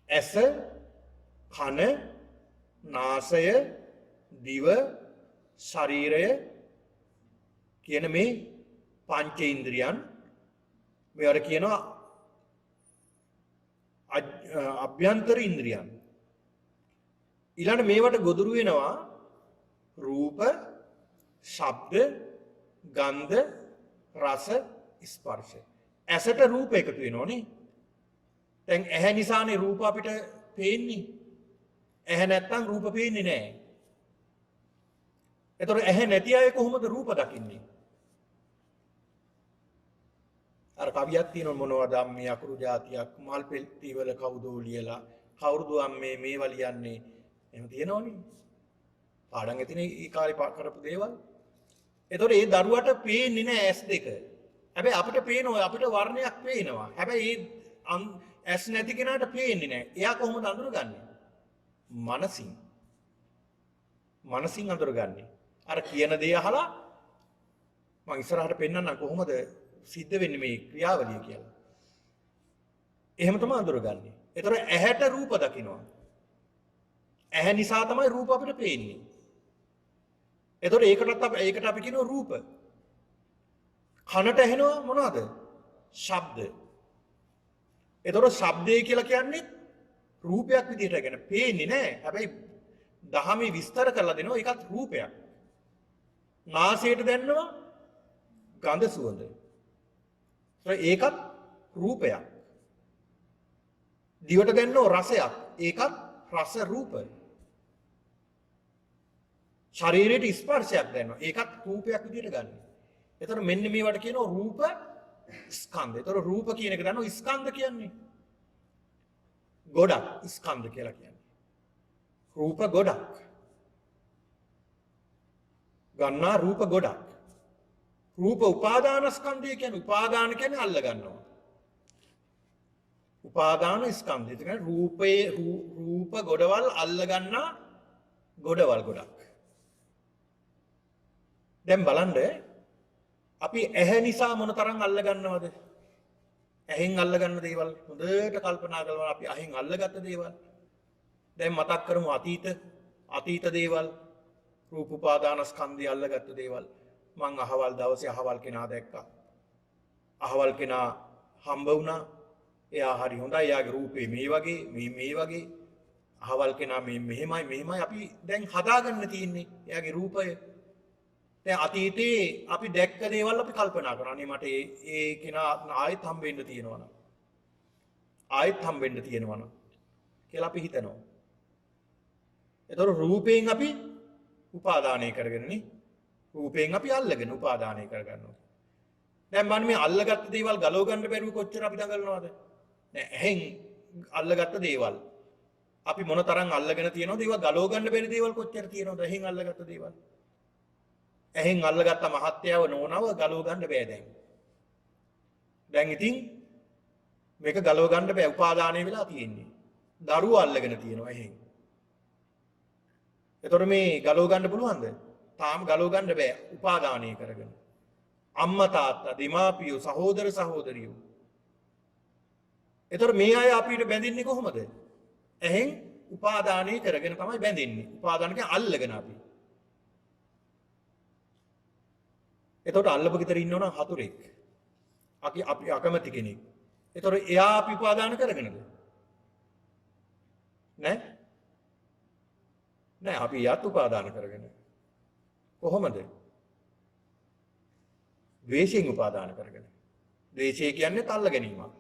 ඇස, කන, නාසය, දිව, ශරීරය කියන මේ පංචේන්ද්‍රියන් මේවට කියනවා අභ්‍යන්තර ඉන්ද්‍රියන්. ඊළඟ මේවට ගොදුරු වෙනවා රූප, ශබ්ද, ගන්ධ, රස, ස්පර්ශ. ඇසට රූප එකතු වෙනවනේ. දැන් ඇහැ නිසානේ රූප අපිට පේන්නේ. ඇහැ නැත්තම් රූප පේන්නේ නැහැ. එතකොට ඇහැ නැති අය කොහොමද රූප දකින්නේ? අර කවියක් තියෙනවා මොනවද අම්මේ අකුරු జాතියක් මල් පෙට්ටි වල කවුදෝ ලියලා කවුරුද අම්මේ මේවා ලියන්නේ එහෙම තියෙනවනේ. පාඩම් ඇතිනේ ඒ කාලේ කරපු දේවල්. එතකොට ඒ දරුවට පේන්නේ නැහැ ඇස් දෙක. හැබැයි අපිට පේනවා අපිට වර්ණයක් පේනවා. හැබැයි ඒ ඇස් නැති කෙනාට පේන්නේ නැහැ. එයා කොහොමද අඳුරගන්නේ? මනසින්. මනසින් අඳුරගන්නේ. අර කියන දේ අහලා මම ඉස්සරහට පෙන්නන්නම් කොහොමද සිද්ධ වෙන්නේ මේ ක්‍රියාවලිය කියලා. එහෙම තමයි අඳුරගන්නේ. ඒතර ඇහැට රූප දකින්නවා. ඇහැ නිසා තමයි රූප අපිට පේන්නේ. ඒතර ඒකට අපි කියනවා රූප. කනට ඇහෙනවා මොනවද? ශබ්ද. ඒතර ශබ්දය කියලා කියන්නේ රූපයක් විදිහට ගැන පේන්නේ නැහැ. හැබැයි දහමේ විස්තර කරලා දෙනවා ඒකත් රූපයක්. නාසයට දැනෙනවා ගඳ සුවඳ. ඒකත් රූපයක්. දිවට දැනෙනවා රසයක්. ඒකත් රස රූප. ශරීරයට ස්පර්ශයක් දැනෙනවා. ඒකත් රූපයක් විදිහට ගන්න. එතකොට මෙන්න මේවට කියනවා රූප ස්කන්ධ. එතකොට රූප කියන එක දන්නවා ස්කන්ධ කියන්නේ. ගොඩක් ස්කන්ධ කියලා කියන්නේ. රූප ගොඩක්. ගන්නා රූප ගොඩක්. රූප උපාදානස්කන්ධය කියන්නේ උපාදාන කියන්නේ අල්ල ගන්නවා. උපාදාන ස්කන්ධය කියන්නේ රූප ගොඩවල් අල්ල ගන්නා ගොඩවල් ගොඩක්. දැන් බලන්න අපි ඇහැ නිසා මොන තරම් අල්ල ගන්නවද? ඇහෙන් අල්ල ගන්න දේවල් හොඳට කල්පනා කරලා අපි ඇහෙන් අල්ලගත්ත දේවල්. දැන් මතක් කරමු අතීත දේවල්. රූප උපාදානස්කන්ධය අල්ලගත්ත දේවල්. මං අහවල් දවසේ අහවල් කෙනා දැක්කා. අහවල් කෙනා හම්බ වුණා. එයා හරි හොඳයි. එයාගේ රූපේ මේ වගේ, මේ වගේ. අහවල් කෙනා මේ මෙහෙමයි අපි දැන් හදාගන්න තියෙන්නේ. එයාගේ රූපය. දැන් අතීතේ අපි දැක්ක දේවල් අපි කල්පනා කරනවා. අනේ මට ඒ කෙනා ආයෙත් හම්බෙන්න තියෙනවා නම්. ආයෙත් හම්බෙන්න තියෙනවා නම් කියලා අපි හිතනවා. ඒතර රූපයෙන් අපි උපාදානය කරගෙනනේ. රූපයෙන් අපි අල්ලගෙන උපාදානය කරගන්නවා. දැන් මම මේ අල්ලගත්ත දේවල් ගලව ගන්න බැරුව කොච්චර අපි දඟලනවද? නෑ ඇහෙන් අල්ලගත්ත දේවල් අපි මොන තරම් අල්ලගෙන තියෙනවද? ඒවා ගලව ගන්න බැරි දේවල් කොච්චර තියෙනවද? ඇහෙන් අල්ලගත්ත දේවල්. ඇහෙන් අල්ලගත්ත මහත්යව නෝනව ගලව ගන්න බෑ දැන්. දැන් ඉතින් මේක ගලව ගන්න බෑ උපාදානය වෙලා තියෙන්නේ. දරුවෝ අල්ලගෙන තියෙනවා ඇහෙන්. එතකොට මේ ගලව ගන්න පුළුවන්ද? තාම ගලව ගන්න බෑ උපාදානය කරගෙන. අම්මා තාත්තා දෙමාපියෝ සහෝදර සහෝදරියෝ. එතකොට මේ අය අපිට බැඳින්නේ කොහොමද? ඇහෙන් උපාදානය කරගෙන තමයි බැඳින්නේ. උපාදාන කියන්නේ අල්ලගෙන අපි. එතකොට අල්ලපු ගෙදර ඉන්නවනම් හතුරෙක්. අපි අකමැති කෙනෙක්. එතකොට එයා අපි උපාදාන කරගෙනද? නෑ අපි යත් උපාදාන කරගෙන. කොහොමද? ද්වේෂයෙන් උපාදාන කරගෙන. ද්වේෂය කියන්නේ තල්ල ගැනීමක්.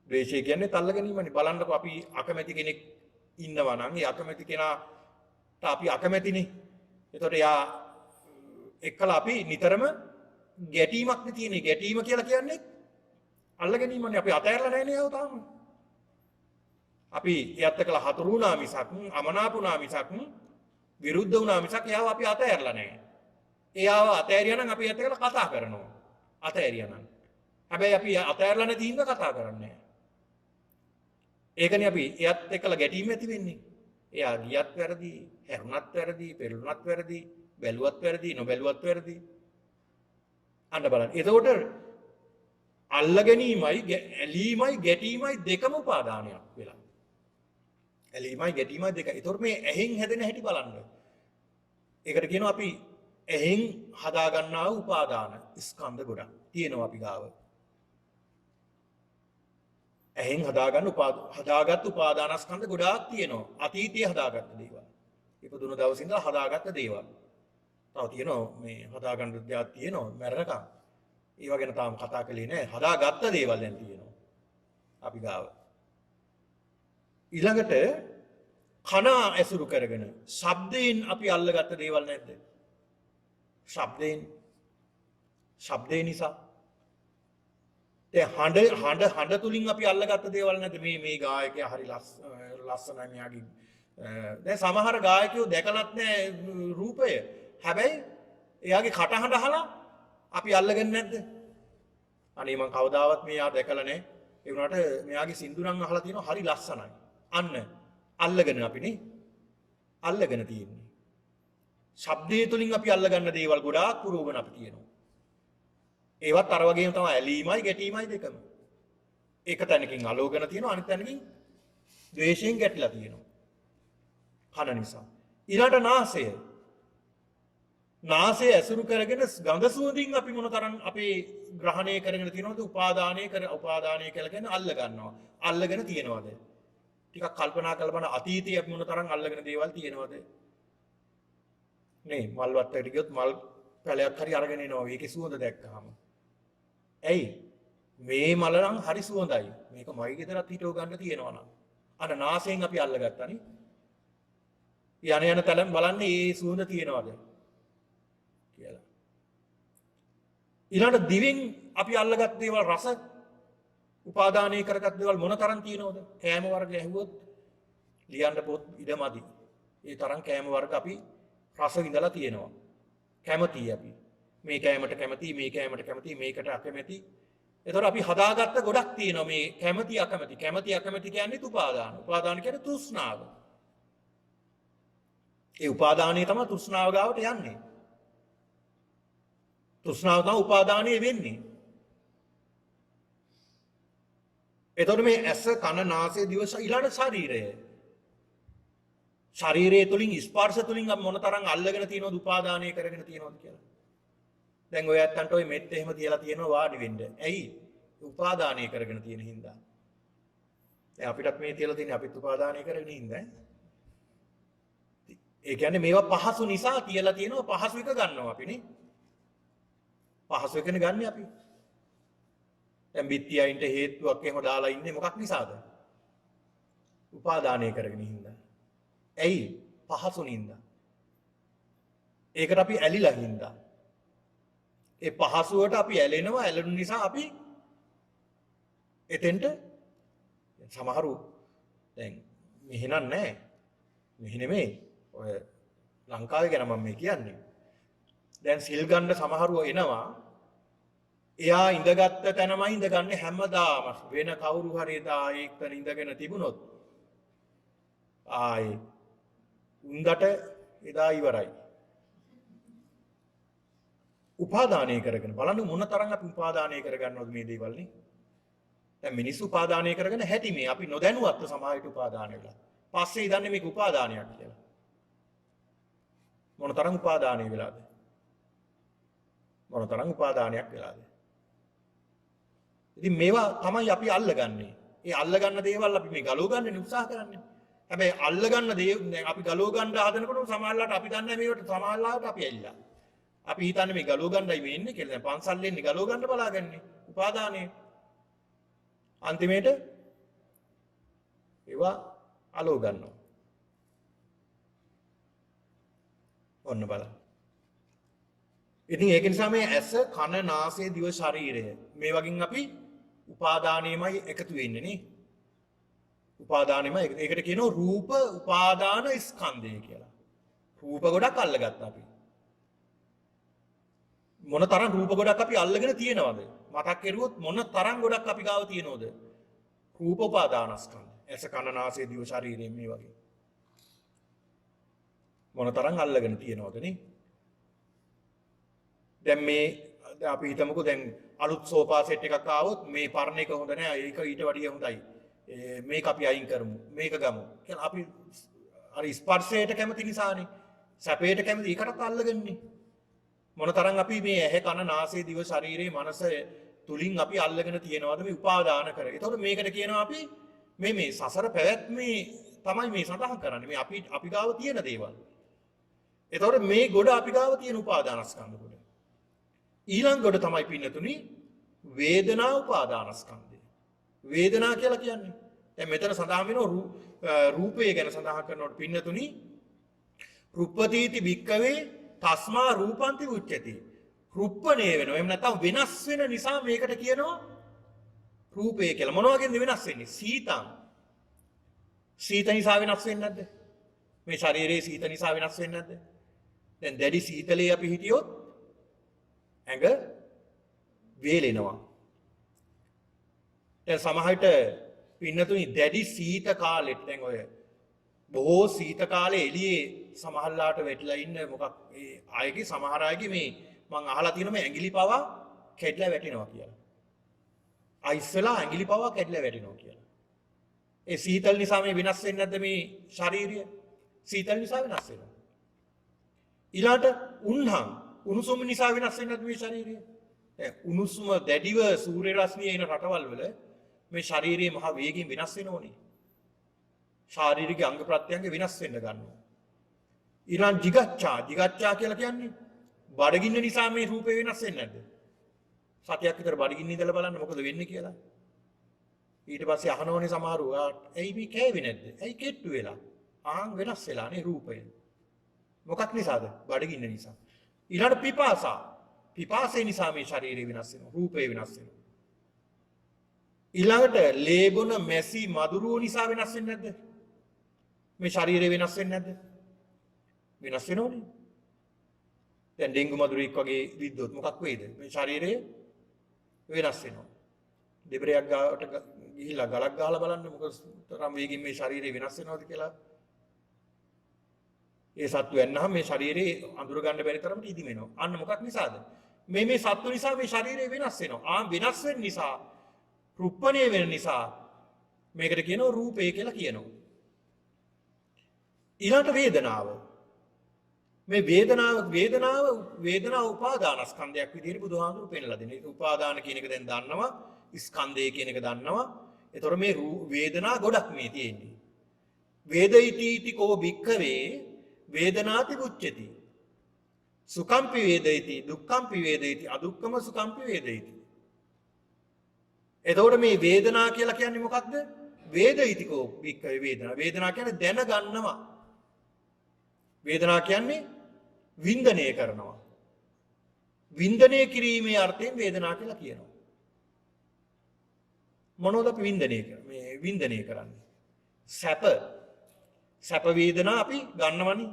ද්වේෂය කියන්නේ තල්ල ගැනීමනේ. බලන්නකො අපි අකමැති කෙනෙක් ඉන්නවා නම් ඒ අකමැති කෙනාට අපි අකමැතිනේ. එතකොට එයා එක්කලා අපි නිතරම ගැටීමක් නේ තියෙන්නේ. ගැටීම කියලා කියන්නේ අල්ල ගැනීමනේ. අපි අතහැරලා නැහැ නේ තාම. අපි එයත් එක්කලා හතුරු වුණා මිසක්, අමනාප වුණා මිසක්, විරුද්ධ වුණා මිසක් එයාව අපි අතහැරලා නැහැ. එයාව අතහැරියා නම් අපි එයත් එක්කලා කතා කරනවා. අතහැරියා නම්. හැබැයි අපි අතහැරලා නැති හින්දා කතා කරන්නේ නැහැ. ඒකනේ අපි එයත් එක්කලා ගැටීම ඇති වෙන්නේ. එයා ගියත් වැරදි, හැරුණත් වැරදි, පෙරළුණත් වැරදි, බැලුවත් වැරදි, නොබැලුවත් වැරදි. අන්න බලන්න. එතකොට අල්ල ගැනීමයි, ඇලීමයි, ගැටීමයි දෙකම උපාදානයක් වෙලා. ඇලීමයි ගැටීමයි දෙක. ඒතකොට මේ ඇහෙන් හැදෙන හැටි බලන්න. ඒකට කියනවා අපි ඇහෙන් හදාගන්නා වූ උපාදාන ස්කන්ධ ගොඩක් තියෙනවා අපි ගාව. ඇහෙන් හදාගත් උපාදානස්කන්ධ ගොඩාක් තියෙනවා. අතීතයේ හදාගත්ත දේවල්. ඉපදුණු දවසේ ඉඳලා හදාගත්ත දේවල්. තව තියෙනවා මේ හදාගන්න දෙයක් තියෙනවා මරණකම්. ඒව ගැන තාම කතා කළේ නැහැ. හදාගත්ත දේවල් දැන් තියෙනවා අපි ගාව. ඊළඟට කන ඇසුරු කරගෙන ශබ්දයෙන් අපි අල්ලගත්ත දේවල් නැද්ද? ශබ්දේ නිසා හඬ තුලින් අපි අල්ලගත්ත දේවල් නැද්ද? මේ ගායකයා හරි ලස්සනයි මෙයාගේ. දැන් සමහර ගායකයෝ දැකලත් නැහැ රූපය. හැබැයි එයාගේ කටහඬ අහලා අපි අල්ලගන්නේ නැද්ද? අනේ මං කවදාවත් මෙයා දැකලා නැහැ. ඒ වුණාට මෙයාගේ සින්දුරන් අහලා තියෙනවා හරි ලස්සනයි. අන්න අල්ලගෙන අපිනේ අල්ලගෙන තියෙන්නේ. ශබ්දයේ තුලින් අපි අල්ලගන්න දේවල් ගොඩාක් පුරවගෙන අපි තියෙනවා. ඒවත් අර වගේම තමයි ඇලීමයි ගැටීමයි දෙකම. එක තැනකින් අලෝගන තියෙනවා අනිත් තැනකින් ද්වේෂයෙන් ගැටිලා තියෙනවා. කන නිසා. ඊළඟට නාසය ඇසුරු කරගෙන ගඳ සුවඳින් අපි මොන තරම් අපේ ග්‍රහණය කරගෙන තියෙනවද? උපාදානය කියලා කියන්නේ අල්ල ගන්නවා. අල්ලගෙන තියෙනවද? ටිකක් කල්පනා කරලා බලන්න අතීතයේ අපි මොන තරම් අල්ලගෙන දේවල් තියෙනවද? නේ මල් වත්තකට ගියොත් මල් පැලයක් හරි අරගෙන එනවා. ඒකේ සුවඳ දැක්කහම. ඇයි? මේ මල නම් හරි සුවඳයි. මේක මයි ගෙදරත් හිටව ගන්න තියෙනවා නම්. අර නාසයෙන් අපි අල්ලගත්තානේ. යන තැන බලන්න මේ සුවඳ තියෙනවද කියලා. ඊළඟ දිවෙන් අපි අල්ලගත් දේවල් රස උපාදානය කරගත් දේවල් මොන තරම් තියෙනවද? කෑම වර්ග ඇහුවොත් ලියන්න පොත් ඉඩමදි. ඒ තරම් කෑම වර්ග අපි රස විඳලා තියෙනවා. කැමතියි අපි. මේ කෑමට කැමති, මේ කෑමට කැමති, මේකට අකමැති. ඒතර අපි හදාගත්ත ගොඩක් තියෙනවා මේ කැමති අකමැති. කැමති අකමැති කියන්නේ උපාදාන. උපාදාන කියන්නේ තෘෂ්ණාව. ඒ උපාදානය තමයි තෘෂ්ණාව ගාවට යන්නේ. තෘෂ්ණාව තමයි උපාදානය වෙන්නේ. එතකොට මේ ඇස, කන, නාසය, දිව, ඊළඟ ශරීරය. ශරීරය තුලින් ස්පර්ශ තුලින් අපි මොන තරම් අල්ලගෙන තියෙනවද උපාදානය කරගෙන තියෙනවද කියලා. දැන් ඔය ඇත්තන්ට ඔය මෙත් එහෙම තියලා තියෙනවා වාඩි වෙන්න. ඇයි? උපාදානය කරගෙන තියෙන හින්දා. දැන් අපිටත් මේ තියලා තියෙන අපිත් උපාදානය කරගෙන ඉඳන්. ඒ කියන්නේ මේවා පහසු නිසා කියලා තියෙනවා පහසු එක ගන්නවා අපිනේ. පහසු එකනේ ගන්න අපි. දැන් බිත්තියින්ට හේතුවක් එහෙම දාලා ඉන්නේ මොකක් නිසාද? උපාදානය කරගෙන හින්දා. ඇයි? පහසු නින්දා. ඒකට අපි ඇලිලා හින්දා. ඒ පහසුවට අපි ඇලෙනවා. ඇලෙන නිසා අපි එතෙන්ට සමහරු දැන් මෙහෙනම් නැහැ. මෙහෙ නෙමෙයි. ඔය ලංකාවේ ගැන මම මේ කියන්නේ. දැන් සිල් ගන්න සමහරුව එනවා. එයා ඉඳගත්ත තැනමයි ඉඳගන්නේ හැමදාම. වෙන කවුරු හරි එදා ඒකතන ඉඳගෙන තිබුණොත් ආයි උන්දට එදා ඉවරයි. උපාදානය කරගෙන බලන්න මොන තරම් අපි උපාදානය කරගන්නවද මේ දේවල් නේ? දැන් මිනිස්සු උපාදානය කරගෙන හැටි මේ අපි නොදැනුවත්ව සමාජයට උපාදානය වෙලා. පස්සේ ඉදන්නේ මේක උපාදානයක් කියලා. මොන තරම් උපාදානය වෙලාද? මොන තරම් උපාදානයක් වෙලාද? ඉතින් මේවා තමයි අපි අල්ලගන්නේ. ඒ අල්ලගන්න දේවල් අපි මේ ගලව ගන්න උත්සාහ කරන්නේ. හැබැයි අල්ලගන්න දේ දැන් අපි ගලව ගන්න හදනකොට සමහරවිට අපි දන්නේ මේවට සමහරවිට අපි ඇල්ලලා. අපි හිතන්නේ මේ ගලව ගන්නයි මේ ඉන්නේ කියලා. දැන් පන්සල් එන්නේ ගලව ගන්න බලාගන්නේ. උපාදානය. අන්තිමේට ඒවා අලව ගන්නවා. ඔන්න බලන්න. ඉතින් ඒක නිසා මේ ඇස, කන, නාසය, දිව, ශරීරය මේ වගේ අපි උපාදානෙමයි එකතු වෙන්නේ නේ. උපාදානෙමයි ඒකට කියනවා රූප උපාදාන ස්කන්ධය කියලා. රූප ගොඩක් අල්ලගත්තා අපි. මොන තරම් රූප ගොඩක් අපි අල්ලගෙන තියෙනවද? මතක් කරුවොත් මොන තරම් ගොඩක් අපි ගාව තියෙනවද? රූප උපාදානස්කන්ධ. ඇස, කන, නාසය, දිව, ශරීරය මේ වගේ. මොන තරම් අල්ලගෙන තියෙනවද නේ? දැන් මේ අපි හිතමුකෝ දැන් අලුත් සෝෆා සෙට් එකක් ආවොත් මේ පරණ එක හොඳ නෑ ඒක ඊට වඩා හොඳයි. මේක අපි අයින් කරමු. මේක ගමු. කියලා අපි අර ස්පර්ශයට කැමති නිසානේ. සැපයට කැමති ඒකටත් අල්ලගන්නේ. මොන තරම් අපි මේ ඇහැ කන නාසය දිව ශරීරයේ මනස තුලින් අපි අල්ලගෙන තියෙනවද මේ උපාදාන කර. ඒතකොට මේකට කියනවා අපි මේ සසර පැවැත්මේ තමයි මේ සඳහන් කරන්නේ. මේ අපි ගාව තියෙන දේවල්. ඒතකොට මේ ගොඩ අපි ගාව තියෙන උපාදානස්කන්ධ ගොඩ. ඊළඟ ගොඩ තමයි පින්නතුනි වේදනා උපාදානස්කන්ධය. වේදනා කියලා කියන්නේ. දැන් මෙතන සඳහන් වෙනවා රූපය ගැන සඳහන් කරනකොට පින්නතුනි රුප්පතිති භික්කවේ තස්මා රූපන්ති උච්චති. රුප්පණේ වෙනවා. එහෙම නැත්නම් වෙනස් වෙන නිසා මේකට කියනවා රූපය කියලා. මොන වගේද වෙනස් වෙන්නේ? සීතං. සීත නිසා වෙනස් වෙන්නේ නැද්ද? මේ ශරීරයේ සීත නිසා වෙනස් වෙන්නේ නැද්ද? දැන් දැඩි සීතලේ අපි හිටියොත් ඇඟ වේලෙනවා. දැන් සමහරට පින්නතුනි දැඩි සීත කාලෙත් දැන් ඔය බොහෝ සීත කාලේ එළියේ සමහරලාට වැටිලා ඉන්න මොකක් ඒ අයගේ සමහර අයගේ මේ මං අහලා තියෙනවා මේ ඇඟිලි පවා කැඩලා වැටෙනවා කියලා. අයිස්සලා ඇඟිලි පවා කැඩලා වැටෙනවා කියලා. ඒ සීතල නිසා මේ වෙනස් වෙන්නේ නැද්ද මේ ශාරීරිය? සීතල නිසා වෙනස් වෙනවා. ඊළාට උණුසුම නිසා වෙනස් වෙන්නේ නැද්ද මේ ශාරීරිය? උණුසුම දැඩිව සූර්ය රශ්මිය එන රටවල් වල මේ ශාරීරිය මහ වේගයෙන් වෙනස් වෙනෝනේ. ශාරීරික අංග ප්‍රත්‍යංග වෙනස් වෙන්න ගන්නවා. ඊළඟ දිගච්ඡා කියලා කියන්නේ බඩගින්න නිසා මේ රූපේ වෙනස් වෙන්නේ නැද්ද? සතියක් විතර බඩගින්න ඉඳලා බලන්න මොකද වෙන්නේ කියලා. ඊට පස්සේ අහනෝනේ සමහරව ඇයි මේ කෑවේ නැද්ද? ඇයි කෙට්ටු වෙලා? ආන් වෙනස් වෙලානේ රූපය. මොකක් නිසාද? බඩගින්න නිසා. ඊළඟ පිපාසය නිසා මේ ශරීරය වෙනස් වෙනවා. රූපය වෙනස් වෙනවා. ඊළඟට ලේබොන මැසි මදුරුව නිසා වෙනස් වෙන්නේ නැද්ද? මේ ශරීරය වෙනස් වෙන්නේ නැද්ද? වෙනස් වෙනෝනේ. දැන් ඩෙන්ගු මදුරුවෙක් වගේ විද්දොත් මොකක් වෙයිද? මේ ශරීරය වෙනස් වෙනවා. දෙබරයක් ගාවට ගිහිල්ලා ගලක් ගහලා බලන්න මොකද තරම් වේගින් මේ ශරීරය වෙනස් වෙනවද කියලා. ඒ සත්තු වෙනනම් මේ ශරීරේ අඳුර ගන්න බැරි තරමට ඉදිමෙනවා. අන්න මොකක් නිසාද? මේ සත්තු නිසා මේ ශරීරය වෙනස් වෙනවා. වෙනස් වෙන නිසා රුප්පණය වෙන නිසා මේකට කියනවා රූපය කියලා කියනවා. ඊළඟට වේදනාව. මේ වේදනාව උපාදානස්කන්ධයක් විදිහට බුදුහාමුදුරු පෙන්නලා දෙනවා. ඒක උපාදාන කියන එක දැන් දන්නවා. ස්කන්ධය කියන එක දන්නවා. ඒතොර මේ වේදනා ගොඩක් මේ තියෙන්නේ. වේදිතීති කෝ භික්ඛවේ වේදනාති උච්චති. සුඛම්පි වේදිතී දුක්ඛම්පි වේදිතී අදුක්ඛම සුඛම්පි වේදිතී. එතකොට මේ වේදනා කියලා කියන්නේ මොකක්ද? වේදිතී කෝ භික්ඛවේ වේදනා. වේදනා කියන්නේ දැනගන්නවා. වේදනා කියන්නේ වින්දනය කරනවා. වින්දනය කිරීමේ අර්ථයෙන් වේදනා කියලා කියනවා. මොනවද අපි වින්දනය කරන්නේ? සැප වේදනා අපි ගන්නවනේ.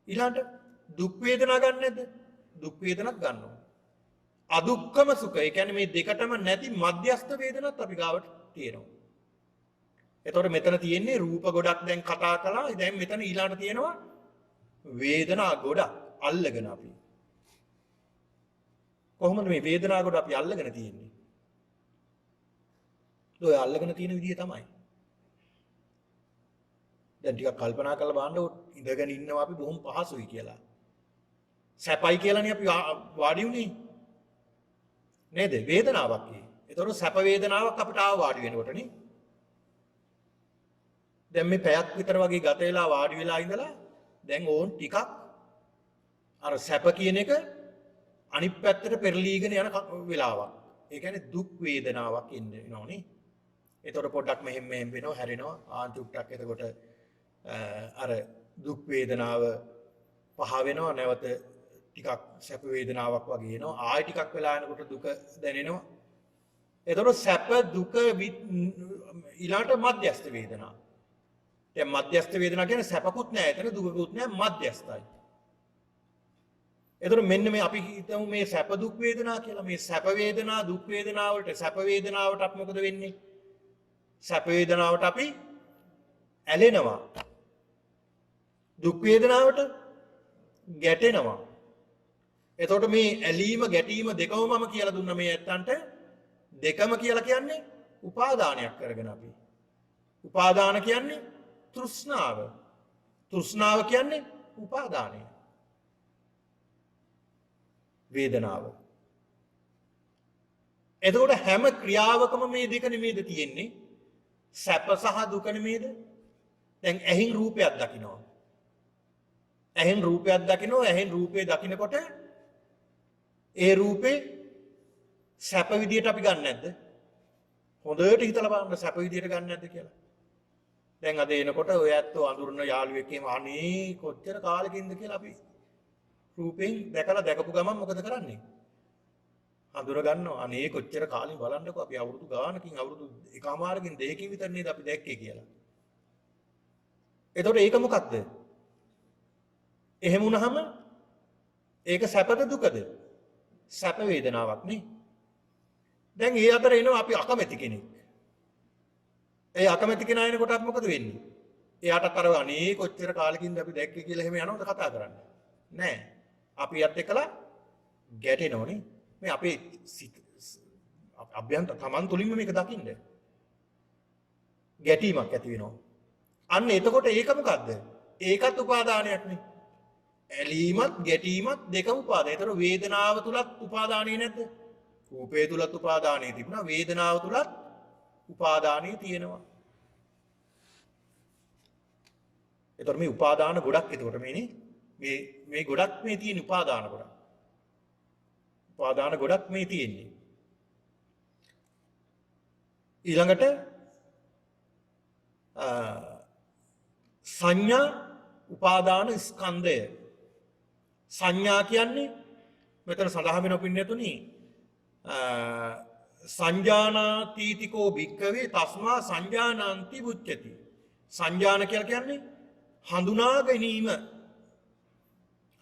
ඊළඟට දුක් වේදනා ගන්න නැද්ද? දුක් වේදනත් ගන්නවා. අදුක්ඛම සුඛ ඒ කියන්නේ මේ දෙකටම නැති මධ්‍යස්ථ වේදනත් අපි ගාවට තියෙනවා. එතකොට මෙතන තියෙන්නේ රූප ගොඩක් දැන් කතා කළා. දැන් මෙතන ඊළඟට තියෙනවා වේදනා ගොඩක් අල්ලගෙන අපි. කොහොමද මේ වේදනා ගොඩ අපි අල්ලගෙන තියෙන්නේ? ඔය අල්ලගෙන තියෙන විදිය තමයි. දැන් ටිකක් කල්පනා කරලා බලන්න ඉඳගෙන ඉන්නවා අපි බොහොම පහසුයි කියලා. සැපයි කියලානේ අපි වාඩි උනේ. නේද? වේදනාවක් ඒ. ඒතකොට සැප වේදනාවක් අපිට ආව වාඩි වෙනකොට නේ. දැන් මේ පැයක් විතර වගේ ගත වෙලා වාඩි වෙලා ඉඳලා දැන් ඕන් ටිකක් අර සැප කියන එක අනිත් පැත්තට පෙරලීගෙන යන වෙලාවක්. ඒ කියන්නේ දුක් වේදනාවක් එනෝනේ. ඒතකොට පොඩ්ඩක් මෙහෙම වෙනවා හැරෙනවා ආන්තුක්ටක් එතකොට අර දුක් වේදනාව පහ වෙනවා නැවත ටිකක් සැප වේදනාවක් වගේ එනවා ආයෙ ටිකක් වෙලා යනකොට දුක දැනෙනවා. ඒතකොට සැප දුක ඊළඟට මධ්‍යස්ථ වේදනා. දැන් මධ්‍යස්ථ වේදනා කියන්නේ සැපකුත් නැහැ එතන දුකකුත් නැහැ මධ්‍යස්ථයි. එතකොට මෙන්න මේ අපි හිතමු මේ සැප දුක් වේදනා කියලා. මේ සැප වේදනා දුක් වේදනා වලට සැප වේදනාවට අපි මොකද වෙන්නේ? සැප වේදනාවට අපි ඇලෙනවා. දුක් වේදනාවට ගැටෙනවා. එතකොට මේ ඇලීම ගැටීම දෙකම මම කියලා දුන්නා මේ ඇත්තන්ට. දෙකම කියලා කියන්නේ උපාදානයක් කරගෙන අපි. උපාදාන කියන්නේ තෘෂ්ණාව. තෘෂ්ණාව කියන්නේ උපාදානය. වේදනාව. එතකොට හැම ක්‍රියාවකම මේ දෙක නෙමෙයිද තියෙන්නේ? සැප සහ දුක නෙමෙයිද? දැන් ඇහින් රූපයක් දකිනවා. ඇහෙන් රූපයක් දකිනවා. ඇහෙන් රූපේ දකිනකොට ඒ රූපේ සැප විදියට අපි ගන්න නැද්ද? හොඳට හිතලා බලන්න සැප විදියට ගන්න නැද්ද කියලා. දැන් අද එනකොට ඔය ඇත්තෝ අඳුරන යාළුවෙක් කියම අනේ කොච්චර කාලෙකින්ද කියලා අපි රූපෙන් දැකලා දැකපු ගමන් මොකද කරන්නේ? අඳුර ගන්නවා. අනේ කොච්චර කාලෙන් බලන්නකෝ අපි අවුරුදු ගානකින් අවුරුදු එකමාරකින් දෙකකින් විතර නේද අපි දැක්කේ කියලා. එතකොට ඒක මොකක්ද? එහෙම වුණාම ඒක සැපද දුකද? සැප වේදනාවක් නේ. දැන් ඒ අතර එනවා අපි අකමැති කෙනෙක්. ඒ අකමැති කෙනා එනකොට අපි මොකද වෙන්නේ? එයාට අර අනේ කොච්චර කාලෙකින්ද අපි දැක්කේ කියලා එහෙම යනවද කතා කරන්නේ? නෑ. අපි යත් එක්කලා ගැටෙනෝනේ. මේ අපේ අභ්‍යන්තර තමන් තුලින්ම මේක දකින්න. ගැටීමක් ඇති වෙනවා. අන්න එතකොට ඒක මොකද්ද? ඒකත් උපාදානයක් නේ. ඇලීමත් ගැටීමත් දෙකම උපාදානයි. ඒතර වේදනාව තුලත් උපාදානිය නැද්ද? රූපේ තුලත් උපාදානිය තිබුණා. වේදනාව තුලත් උපාදානිය තියෙනවා. ඒතර මේ උපාදාන ගොඩක් එතකොට මේ ගොඩක් මේ තියෙන උපාදාන ගොඩක්. උපාදාන ගොඩක් මේ තියෙන්නේ. ඊළඟට සංඥා උපාදාන ස්කන්ධය. සංඥා කියන්නේ මෙතන සඳහන් වෙන පින්නතුනි සංජානාතීතිකෝ භික්ඛවේ තස්මා සංජානාන්ති උච්චති. සංජාන කියලා කියන්නේ හඳුනා ගැනීම.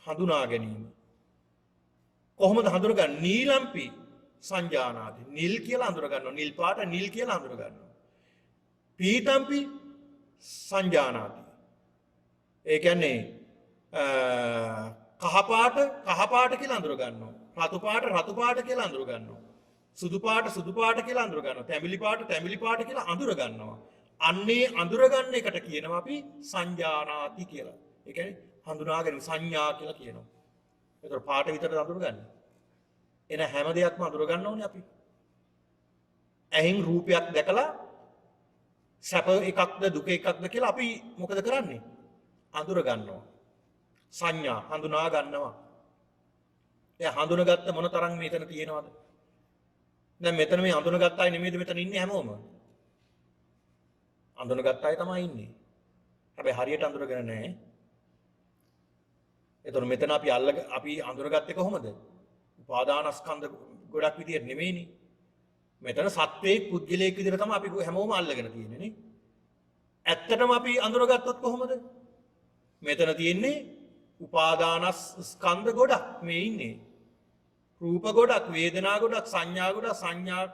හඳුනා ගැනීම. කොහොමද හඳුනගන්නේ? නීලම්පි සංජානාති. නිල් කියලා හඳුන ගන්නවා. නිල් පාට නිල් කියලා හඳුන ගන්නවා. පීතම්පි සංජානාති. ඒ කියන්නේ කහ පාට කියලා හඳුන ගන්නවා. රතු පාට කියලා හඳුන ගන්නවා. සුදු පාට කියලා හඳුන ගන්නවා. තැඹිලි පාට කියලා හඳුන ගන්නවා. අන්නේ හඳුන ගන්න එකට කියනවා අපි සංජානාති කියලා. ඒ කියන්නේ හඳුනාගෙන සංඥා කියලා කියනවා. ඒතර පාට විතරද අඳුරගන්නේ? එන හැම දෙයක්ම අඳුරගන්න ඕනේ අපි. ඇහින් රූපයක් දැකලා සැප එකක්ද දුක එකක්ද කියලා අපි මොකද කරන්නේ? අඳුර ගන්නවා. සංඥා හඳුනා ගන්නවා. දැන් හඳුනගත්ත මොන තරම් මෙතන තියෙනවද? දැන් මෙතන මේ හඳුනගත්ත අය නෙමෙයිද මෙතන ඉන්නේ හැමෝම? අඳුනගත්ත අය තමයි ඉන්නේ. හැබැයි හරියට අඳුරගෙන නැහැ. එතකොට මෙතන අපි අඳුරගත්තේ කොහොමද? උපාදානස්කන්ධ ගොඩක් විදියට නෙමෙයිනේ. මෙතන සත්වයේ පුද්ගලයෙක් විදියට තමයි අපි හැමෝම අල්ලගෙන තියෙන්නේ නේ. ඇත්තටම අපි අඳුරගත්තොත් කොහොමද? මෙතන තියෙන්නේ උපාදානස්කන්ධ ගොඩක් මේ ඉන්නේ. රූප ගොඩක්, වේදනා ගොඩක්, සංඥා ගොඩක්,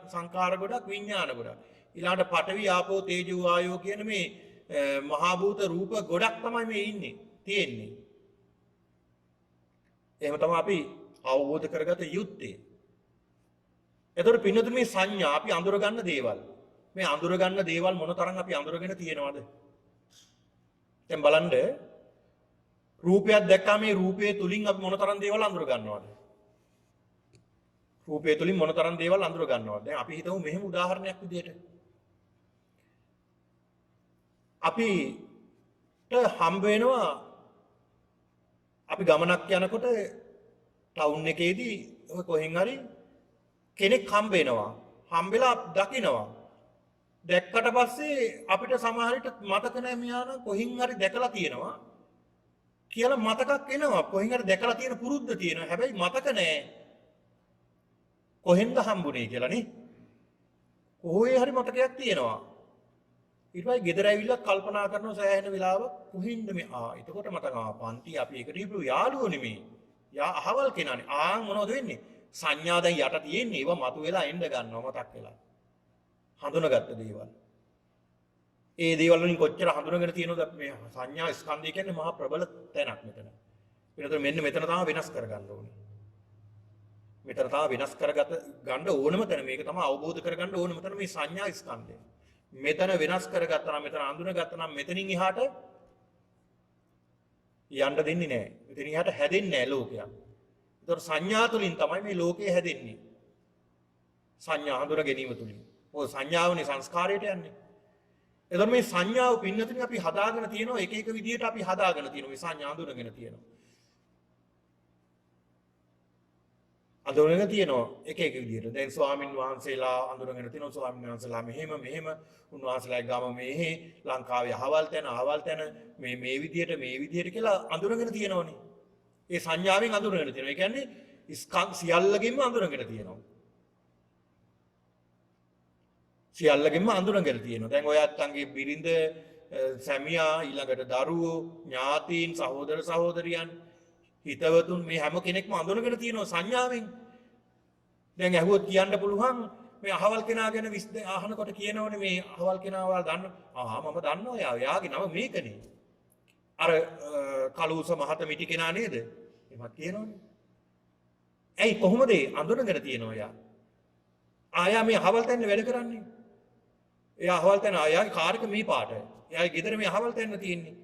සංකාර ගොඩක්, විඥාන ගොඩක්. ඊළඟට පඨවි ආපෝ තේජෝ වායෝ කියන මේ මහා භූත රූප ගොඩක් තමයි මේ ඉන්නේ තියෙන්නේ. එහෙම තමයි අපි අවබෝධ කරගත යුත්තේ. එතකොට පින්නතුනේ මේ සංඥා අපි අඳුර ගන්න දේවල්. මේ අඳුර ගන්න දේවල් මොන තරම් අපි අඳුරගෙන තියෙනවද? දැන් බලන්න රූපයක් දැක්කම මේ රූපයේ තුලින් අපි මොන තරම් දේවල් අඳුර ගන්නවද? රූපයේ තුලින් මොන තරම් දේවල් අඳුර ගන්නවද? දැන් අපි හිතමු මෙහෙම උදාහරණයක් විදිහට. අපිට හම්බ වෙනවා අපි ගමනක් යනකොට ටවුන් එකේදී ඔය කොහෙන් හරි කෙනෙක් හම්බ වෙනවා. හම්බෙලා දකිනවා. දැක්කට පස්සේ අපිට සමහර විට මතක නැහැ මෙයා නම් කොහින් හරි දැකලා තියෙනවා කියලා මතකක් එනවා. කොහින් හරි දැකලා තියෙන පුරුද්ද තියෙනවා. හැබැයි මතක නැහැ. කොහෙන්ද හම්බුනේ කියලා නේ. කොහේ හරි මතකයක් තියෙනවා. ඊට පස්සේ ගෙදර ඇවිල්ලා කල්පනා කරනවා සෑහෙන වෙලාවක් කොහින්ද මේ එතකොට මතක පන්ති අපි එකට හිටපු යාළුවෝ නෙමෙයි. අහවල් කෙනානේ. මොනවද වෙන්නේ? සංඥා දැන් යට තියෙන්නේ ඒවා මතුවෙලා එන්න ගන්නවා මතක් වෙලා. හඳුනාගත්ත දේවල්. ඒ දේවල් වලින් කොච්චර හඳුනාගෙන තියෙනවද මේ සංඥා ස්කන්ධය කියන්නේ මහා ප්‍රබල තැනක් මෙතන. ඊට මෙන්න මෙතන තමයි වෙනස් කරගන්න ඕනේ. මෙතන තමයි වෙනස් කරගත ගන්න ඕනම තැන. මේක තමයි අවබෝධ කරගන්න ඕනම තැන මේ සංඥා ස්කන්ධය. මෙතන වෙනස් කරගත්තා නම් මෙතන අඳුනගත්තා නම් මෙතනින් එහාට යන්න දෙන්නේ නැහැ. මෙතනින් එහාට හැදෙන්නේ නැහැ ලෝකයක්. ඒතර සංඥා තුලින් තමයි මේ ලෝකය හැදෙන්නේ. සංඥා හඳුන ගැනීම තුලින්. ඔය සංඥාවනේ සංස්කාරයට යන්නේ. එතකොට මේ සංඥාව පින්නතුනේ අපි හදාගෙන තියෙනවා එක එක විදිහට අපි හදාගෙන තියෙනවා. මේ සංඥා හඳුනගෙන තියෙනවා. අඳුනගෙන තියෙනවා එක එක විදිහට. දැන් ස්වාමින් වහන්සේලා අඳුනගෙන තියෙනවා ස්වාමින් වහන්සේලා මෙහෙම උන්වහන්සේලාගේ ගම මෙහෙ ලංකාවේ අහවල් තැන මේ විදිහට කියලා අඳුනගෙන තියෙනවනේ. ඒ සංඥාවෙන් අඳුනගෙන තියෙනවා. ඒ කියන්නේ ස්කන්ධ සියල්ලකින්ම අඳුනගෙන තියෙනවා. සියල්ලකින්ම අඳුනගෙන තියෙනවා. දැන් ඔය අත්තන්ගේ බිරිඳ, සැමියා, ඊළඟට දරුවෝ, ඥාතීන්, සහෝදර සහෝදරියන්, හිතවතුන් මේ හැම කෙනෙක්ම අඳුනගෙන තියෙනවා සංඥාවෙන්. දැන් ඇහුවොත් කියන්න පුළුවන් මේ අහවල් කෙනා ගැන අහනකොට කියනවනේ මේ අහවල් කෙනාව දන්න. මම දන්නවා යාගේ නම මේකනේ. අර කලූස මහත මිටි කෙනා නේද? එහෙමත් කියනවනේ. ඇයි කොහොමද අඳුනගෙන තියෙනවා යා? ආයා මේ අහවල් තැන වැඩ කරන්නේ. එයා අහවල් තැන ආයාගේ කාර් එක මේ පාට. එයාගේ ගෙදර මේ අහවල් තැන තියෙන්නේ.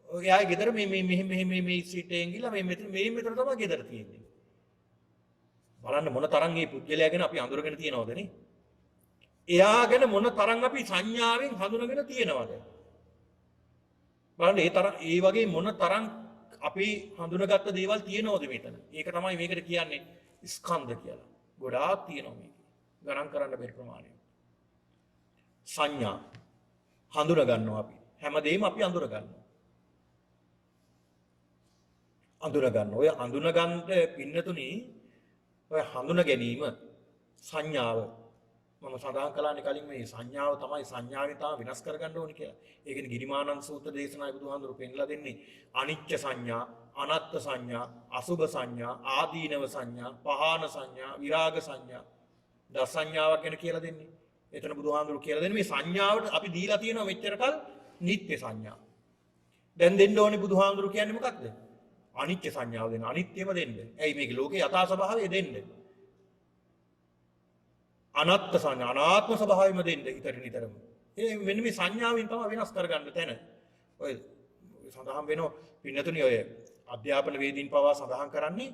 එයාගේ ගෙදර මේ ස්ට්‍රීට් එකෙන් ගිහලා මේ මෙතන තමයි ගෙදර තියෙන්නේ. බලන්න මොන තරම් මේ පුද්ගලයා ගැන අපි අඳුරගෙන තියනවද නේ? එයා ගැන මොන තරම් අපි සංඥාවෙන් හඳුනගෙන තියනවද? බලන්න ඒ වගේ මොන තරම් අපි හඳුනගත්ත දේවල් තියනවද මෙතන? ඒක තමයි මේකට කියන්නේ ස්කන්ධ කියලා. ගොඩාක් තියෙනවා මේක. ගණන් කරන්න බැරි ප්‍රමාණයක්. සංඥා හඳුන ගන්නවා අපි. හැමදේම අපි අඳුර ගන්නවා. අඳුන ගන්න. ඔය අඳුන ගන්න පින්නතුනි ඔය හඳුන ගැනීම සංඥාව මම සඳහන් කළානේ කලින් මේ සංඥාව තමයි සංඥාවෙන් තමයි වෙනස් කරගන්න ඕනේ කියලා. ඒ කියන්නේ ගිරිමානන්ද සූත්‍ර දේශනාවේ බුදුහාඳුරු පෙන්ලා දෙන්නේ අනිත්‍ය සංඥා, අනාත්ම සංඥා, අසුභ සංඥා, ආදීනව සංඥා, පහාන සංඥා, විරාග සංඥා, දස සංඥාවක් ගැන කියලා දෙන්නේ. එතන බුදුහාඳුරු කියලා දෙන්නේ මේ සංඥාවට අපි දීලා තියෙනවා මෙච්චර කල් නිත්‍ය සංඥා. දැන් දෙන්න ඕනේ බුදුහාඳුරු කියන්නේ මොකක්ද? අනිත්‍ය සංඥාව දෙන්න. අනිත්‍යම දෙන්න. ඇයි මේක ලෝකේ යථා ස්වභාවය දෙන්න. අනාත්ම සංඥා අනාත්ම ස්වභාවයම දෙන්න නිතරම. මෙන්න මේ සංඥාවෙන් තමයි වෙනස් කරගන්න තැන. ඔය සඳහන් වෙනවා පින්නතුනි ඔය අධ්‍යාපන වේදීන් පවා සඳහන් කරන්නේ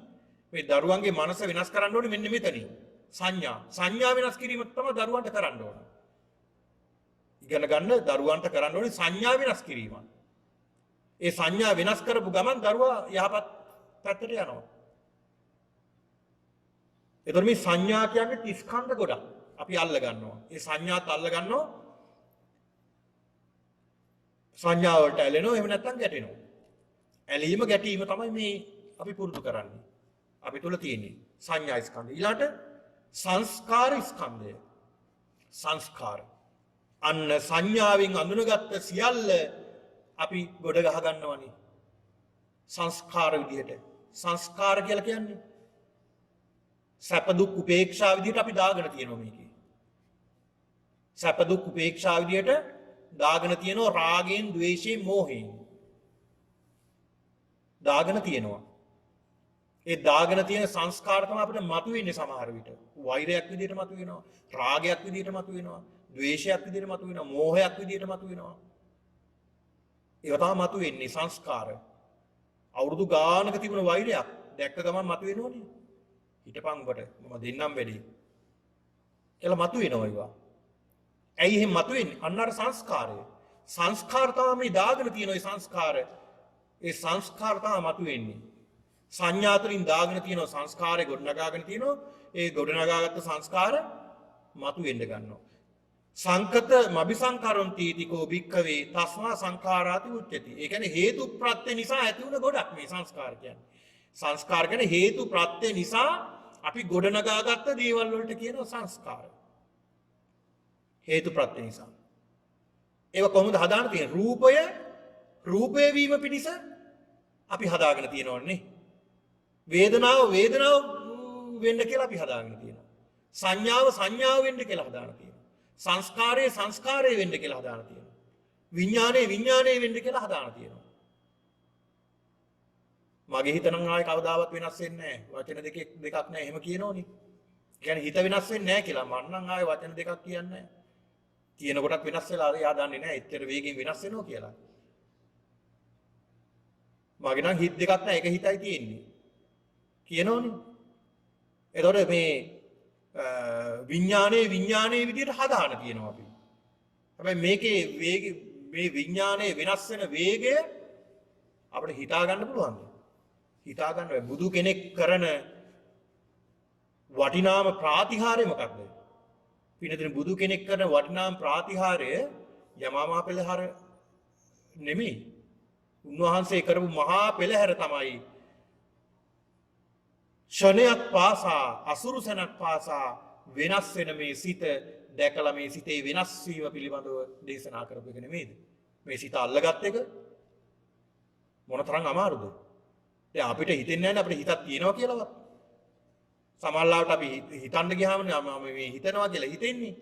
මේ දරුවන්ගේ මනස වෙනස් කරන්න ඕනේ මෙන්න මෙතනින්. සංඥා වෙනස් කිරීම තමයි දරුවන්ට කරන්න ඕනේ. ඉගෙන ගන්න දරුවන්ට කරන්න ඕනේ සංඥා වෙනස් කිරීම. ඒ සංඥා වෙනස් කරපු ගමන් දරුවා යහපත් පැත්තට යනවා. එතකොට මේ සංඥා කියන්නේ ස්කන්ධ ගොඩක්. අපි අල්ල ගන්නවා. ඒ සංඥාත් අල්ල ගන්නවා. සංඥා වලට ඇලෙනවා එහෙම නැත්නම් ගැටෙනවා. ඇලීම ගැටීම තමයි මේ අපි පුරුදු කරන්නේ. අපි තුල තියෙන්නේ සංඥා ස්කන්ධය. ඊළාට සංස්කාර ස්කන්ධය. සංස්කාර. අන්න සංඥාවෙන් අඳුනගත්ත සියල්ල අපි ගොඩ ගහ ගන්නවනේ. සංස්කාර විදිහට. සංස්කාර කියලා කියන්නේ සැප දුක් උපේක්ෂා විදිහට අපි දාගෙන තියෙනවා මේකේ. සැප දුක් උපේක්ෂා විදිහට දාගෙන තියෙනවා රාගයෙන්, ද්වේෂයෙන්, මෝහයෙන්. දාගෙන තියෙනවා. ඒ දාගෙන තියෙන සංස්කාර තමයි අපිට මතුවෙන්නේ සමහර විට. වෛරයක් විදිහට මතුවෙනවා, රාගයක් විදිහට මතුවෙනවා, ද්වේෂයක් විදිහට මතුවෙනවා, මෝහයක් විදිහට මතුවෙනවා. ඒවා තමයි මතුවෙන්නේ සංස්කාර. අවුරුදු ගානක තිබුණ වෛරයක් දැක්ක ගමන් මතුවෙනවනේ. හිටපන් ඔබට මම දෙන්නම් වැඩි. කියලා මතුවෙනවා ඒවා. ඇයි එහෙම මතුවෙන්නේ? අන්න අර සංස්කාරය. සංස්කාර තමයි දාගෙන තියෙන ඒ සංස්කාර. ඒ සංස්කාර තමයි මතුවෙන්නේ. සංඥා තුළින් දාගෙන තියෙන සංස්කාරය ගොඩනගාගෙන තියෙනවා. ඒ ගොඩනගාගත්ත සංස්කාර මතුවෙන්න ගන්නවා. සංකත මබිසංකරොන්ති තිකෝ භික්ඛවේ තස්මා සංඛාරාති උච්චති. ඒ කියන්නේ හේතු ප්‍රත්‍ය නිසා ඇති වුණ ගොඩක් මේ සංස්කාර කියන්නේ. සංස්කාර කියන්නේ හේතු ප්‍රත්‍ය නිසා අපි ගොඩනගාගත්ත දේවල් වලට කියනවා සංස්කාර. හේතු ප්‍රත්‍ය නිසා. ඒක කොහොමද හදාගෙන තියෙන්නේ? රූපය වීම පිණිස අපි හදාගෙන තියෙනවනේ. වේදනාව වෙන්න කියලා අපි හදාගෙන තියෙනවා. සංඥාව වෙන්න කියලා හදාගෙන තියෙනවා. සංස්කාරය වෙන්න කියලා හදාගෙන තියෙනවා. විඥානය වෙන්න කියලා හදාගෙන තියෙනවා. මගේ හිත නම් ආයේ කවදාවත් වෙනස් වෙන්නේ නැහැ. වචන දෙකක් නැහැ එහෙම කියනෝනේ. කියන්නේ හිත වෙනස් වෙන්නේ නැහැ කියලා. මම නම් ආයේ වචන දෙකක් කියන්නේ නැහැ. කියන කොටත් වෙනස් වෙලා එයා දන්නේ නැහැ. එච්චර වේගෙන් වෙනස් වෙනවා කියලා. මගේ නම් හිත දෙකක් නැහැ. එක හිතයි තියෙන්නේ. කියනෝනේ. එතකොට මේ විඥානයේ විදිහට හදාන කියනවා අපි. හැබැයි මේකේ මේ විඥානයේ වෙනස් වෙන වේගය අපිට හිතා ගන්න පුළුවන්ද? හිතා ගන්න බැහැ. බුදු කෙනෙක් කරන වටිනාම ප්‍රාතිහාර්ය මොකක්ද? පිළිතුරු බුදු කෙනෙක් කරන වටිනාම ප්‍රාතිහාර්ය යමාමා පෙළහැර නෙමෙයි. උන්වහන්සේ කරපු මහා පෙළහැර තමයි ෂණයක් පාසා අසුරුසනක් පාසා වෙනස් වෙන මේ සිත දැකලා මේ සිතේ වෙනස් වීම පිළිබඳව දේශනා කරපු එක නෙමෙයිද? මේ සිත අල්ලගත් එක මොනතරම් අමාරුද? දැන් අපිට හිතෙන්නේ නැහැ අපිට හිතක් තියෙනවා කියලාවත්. සමහරවිට අපි හිතන්න ගියාම මේ හිතනවා කියලා හිතෙන්නේ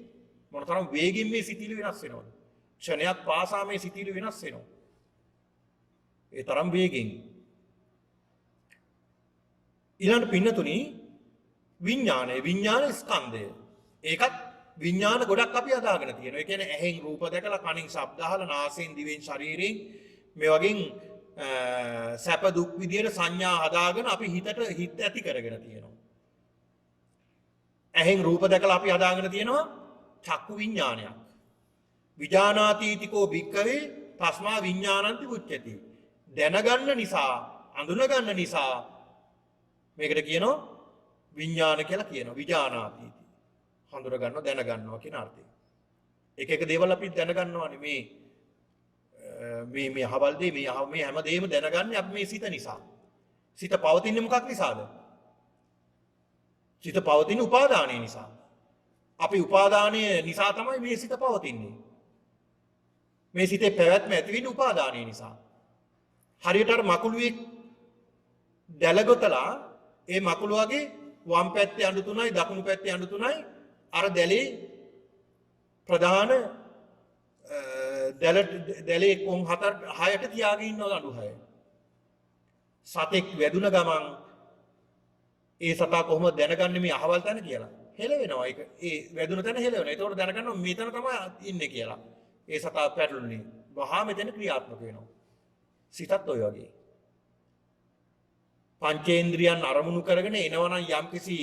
මොනතරම් වේගෙන් මේ සිතිවිලි වෙනස් වෙනවද? ක්ෂණයක් පාසා මේ සිතිවිලි වෙනස් වෙනවා. ඒ තරම් වේගෙන්. ඊළඟ පින්නතුනි විඥාන ස්කන්ධය. ඒකත් විඥාන ගොඩක් අපි අදාගෙන තියෙනවා. ඒ කියන්නේ ඇහෙන් රූප දැකලා, කනින් ශබ්ද අහලා, නාසයෙන් දිවෙන් ශරීරයෙන් මේ වගේ සැප දුක් විදියට සංඥා හදාගෙන අපි හිත ඇති කරගෙන තියෙනවා. ඇහෙන් රූප දැකලා අපි හදාගෙන තියෙනවා චක්කු විඥානයක්. විජානාතීතිකෝ භික්ඛවේ තස්මා විඥානන්ති උච්චති. දැනගන්න නිසා, අඳුනගන්න නිසා මේකට කියනවා විඥාන කියලා කියනවා. විජානාතීති. හඳුර ගන්නවා, දැනගන්නවා කියන අර්ථය. එක දේවල් අපි දැනගන්නවානේ මේ අහවල් දේ මේ හැම දෙයක්ම දැනගන්නේ අපි මේ සිත නිසා. සිත පවතින්නේ මොකක් නිසාද? සිත පවතින උපාදානය නිසා. අපි උපාදානය නිසා තමයි මේ සිත පවතින්නේ. මේ සිතේ පැවැත්ම ඇති වෙන්නේ උපාදානය නිසා. හරියට අර මකුළුවෙක් දැලගොතලා ඒ මකුළුවගේ වම් පැත්තේ අඬු තුනයි දකුණු පැත්තේ අඬු තුනයි අර දැලේ ප්‍රධාන දැලේ කොන් 6ට තියාගෙන ඉන්නවා අඬු 6. සතෙක් වැදුන ගමන් ඒ සතා කොහොමද දැනගන්නේ මේ අහවල් තැන කියලා? හෙලවෙනවා. ඒක ඒ වැදුන තැන හෙලවෙනවා. ඒතකොට දැනගන්නවා මෙතන තමයි ඉන්නේ කියලා. ඒ සතා පැටළුනේ. වහා මෙතන ක්‍රියාත්මක වෙනවා. සිතත් ඔය වගේ. පංචේන්ද්‍රියන් අරමුණු කරගෙන එනවා නම් යම්කිසි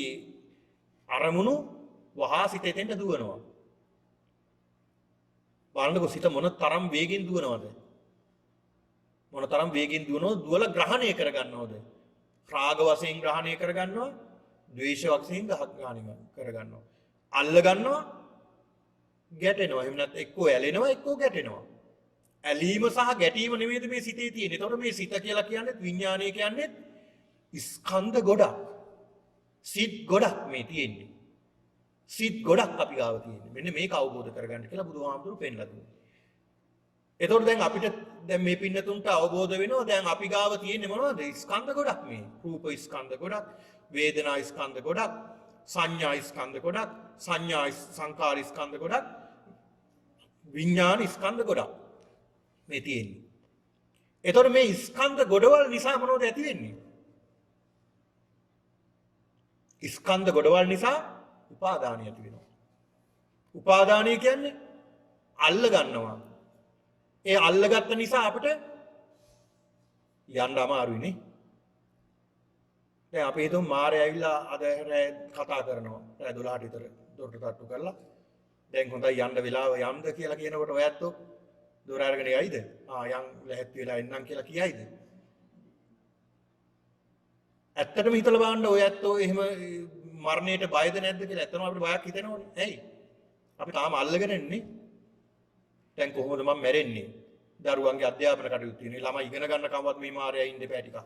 අරමුණු වහා සිත එතෙන්ට දුවනවා. බලන්නකො සිත මොන තරම් වේගෙන් දුවනවද? මොන තරම් වේගෙන් දුවනවද? දුවල ග්‍රහණය කරගන්නවද? රාග වශයෙන් ග්‍රහණය කරගන්නවා, ද්වේෂ වශයෙන් ග්‍රහණය කරගන්නවා. අල්ල ගන්නවා, ගැටෙනවා. එහෙම නැත්නම් එක්කෝ ඇලෙනවා, එක්කෝ ගැටෙනවා. ඇලීම සහ ගැටීම නෙමෙයිද මේ සිතේ තියෙන්නේ. ඒතකොට මේ සිත කියලා කියන්නේ විඥානය කියන්නේ ස්කන්ධ ගොඩක්. සිත් ගොඩක් මේ තියෙන්නේ. සිත් ගොඩක් අපි ගාව තියෙන්නේ. මෙන්න මේක අවබෝධ කරගන්න කියලා බුදුහාමුදුරු පෙන්නලා දුන්නා. එතකොට දැන් අපිට දැන් මේ පින්නතුන්ට අවබෝධ වෙනවා දැන් අපි ගාව තියෙන්නේ මොනවද? ස්කන්ධ ගොඩක් මේ. රූප ස්කන්ධ ගොඩක්, වේදනා ස්කන්ධ ගොඩක්, සංඥා ස්කන්ධ ගොඩක්, සංඥා සංකාර ස්කන්ධ ගොඩක්, විඥාන ස්කන්ධ ගොඩක් මේ තියෙන්නේ. එතකොට මේ ස්කන්ධ ගොඩවල් නිසා මොනවද ඇති වෙන්නේ? ස්කන්ධ ගොඩවල් නිසා උපාදානිය ඇති වෙනවා. උපාදානිය කියන්නේ අල්ල ගන්නවා. ඒ අල්ලගත්ත නිසා අපිට යන්න අමාරුයි නේ. දැන් අපි හිතමු මාරය ඇවිල්ලා අද රෑ කතා කරනවා. රෑ 12ට විතර දොරට තට්ටු කරලා දැන් හොඳයි යන්න වෙලාව යම්ද කියලා කියනකොට ඔයත් දොර අරගෙන යයිද? යන් ලැහැත්ති වෙලා එන්නම් කියලා කියයිද? ඇත්තටම හිතලා බලන්න ඔයත් එහෙම මරණයට බයද නැද්ද කියලා ඇත්තටම අපිට බයක් හිතෙනවනේ. ඇයි? අපි තාම අල්ලගෙන ඉන්නේ. දැන් කොහොමද මම මැරෙන්නේ? දරුවන්ගේ අධ්‍යාපන කටයුතු තියෙනවා. ළමයි ඉගෙන ගන්න කමවත් මේ මාරයා ඉන්න එපා ටිකක්.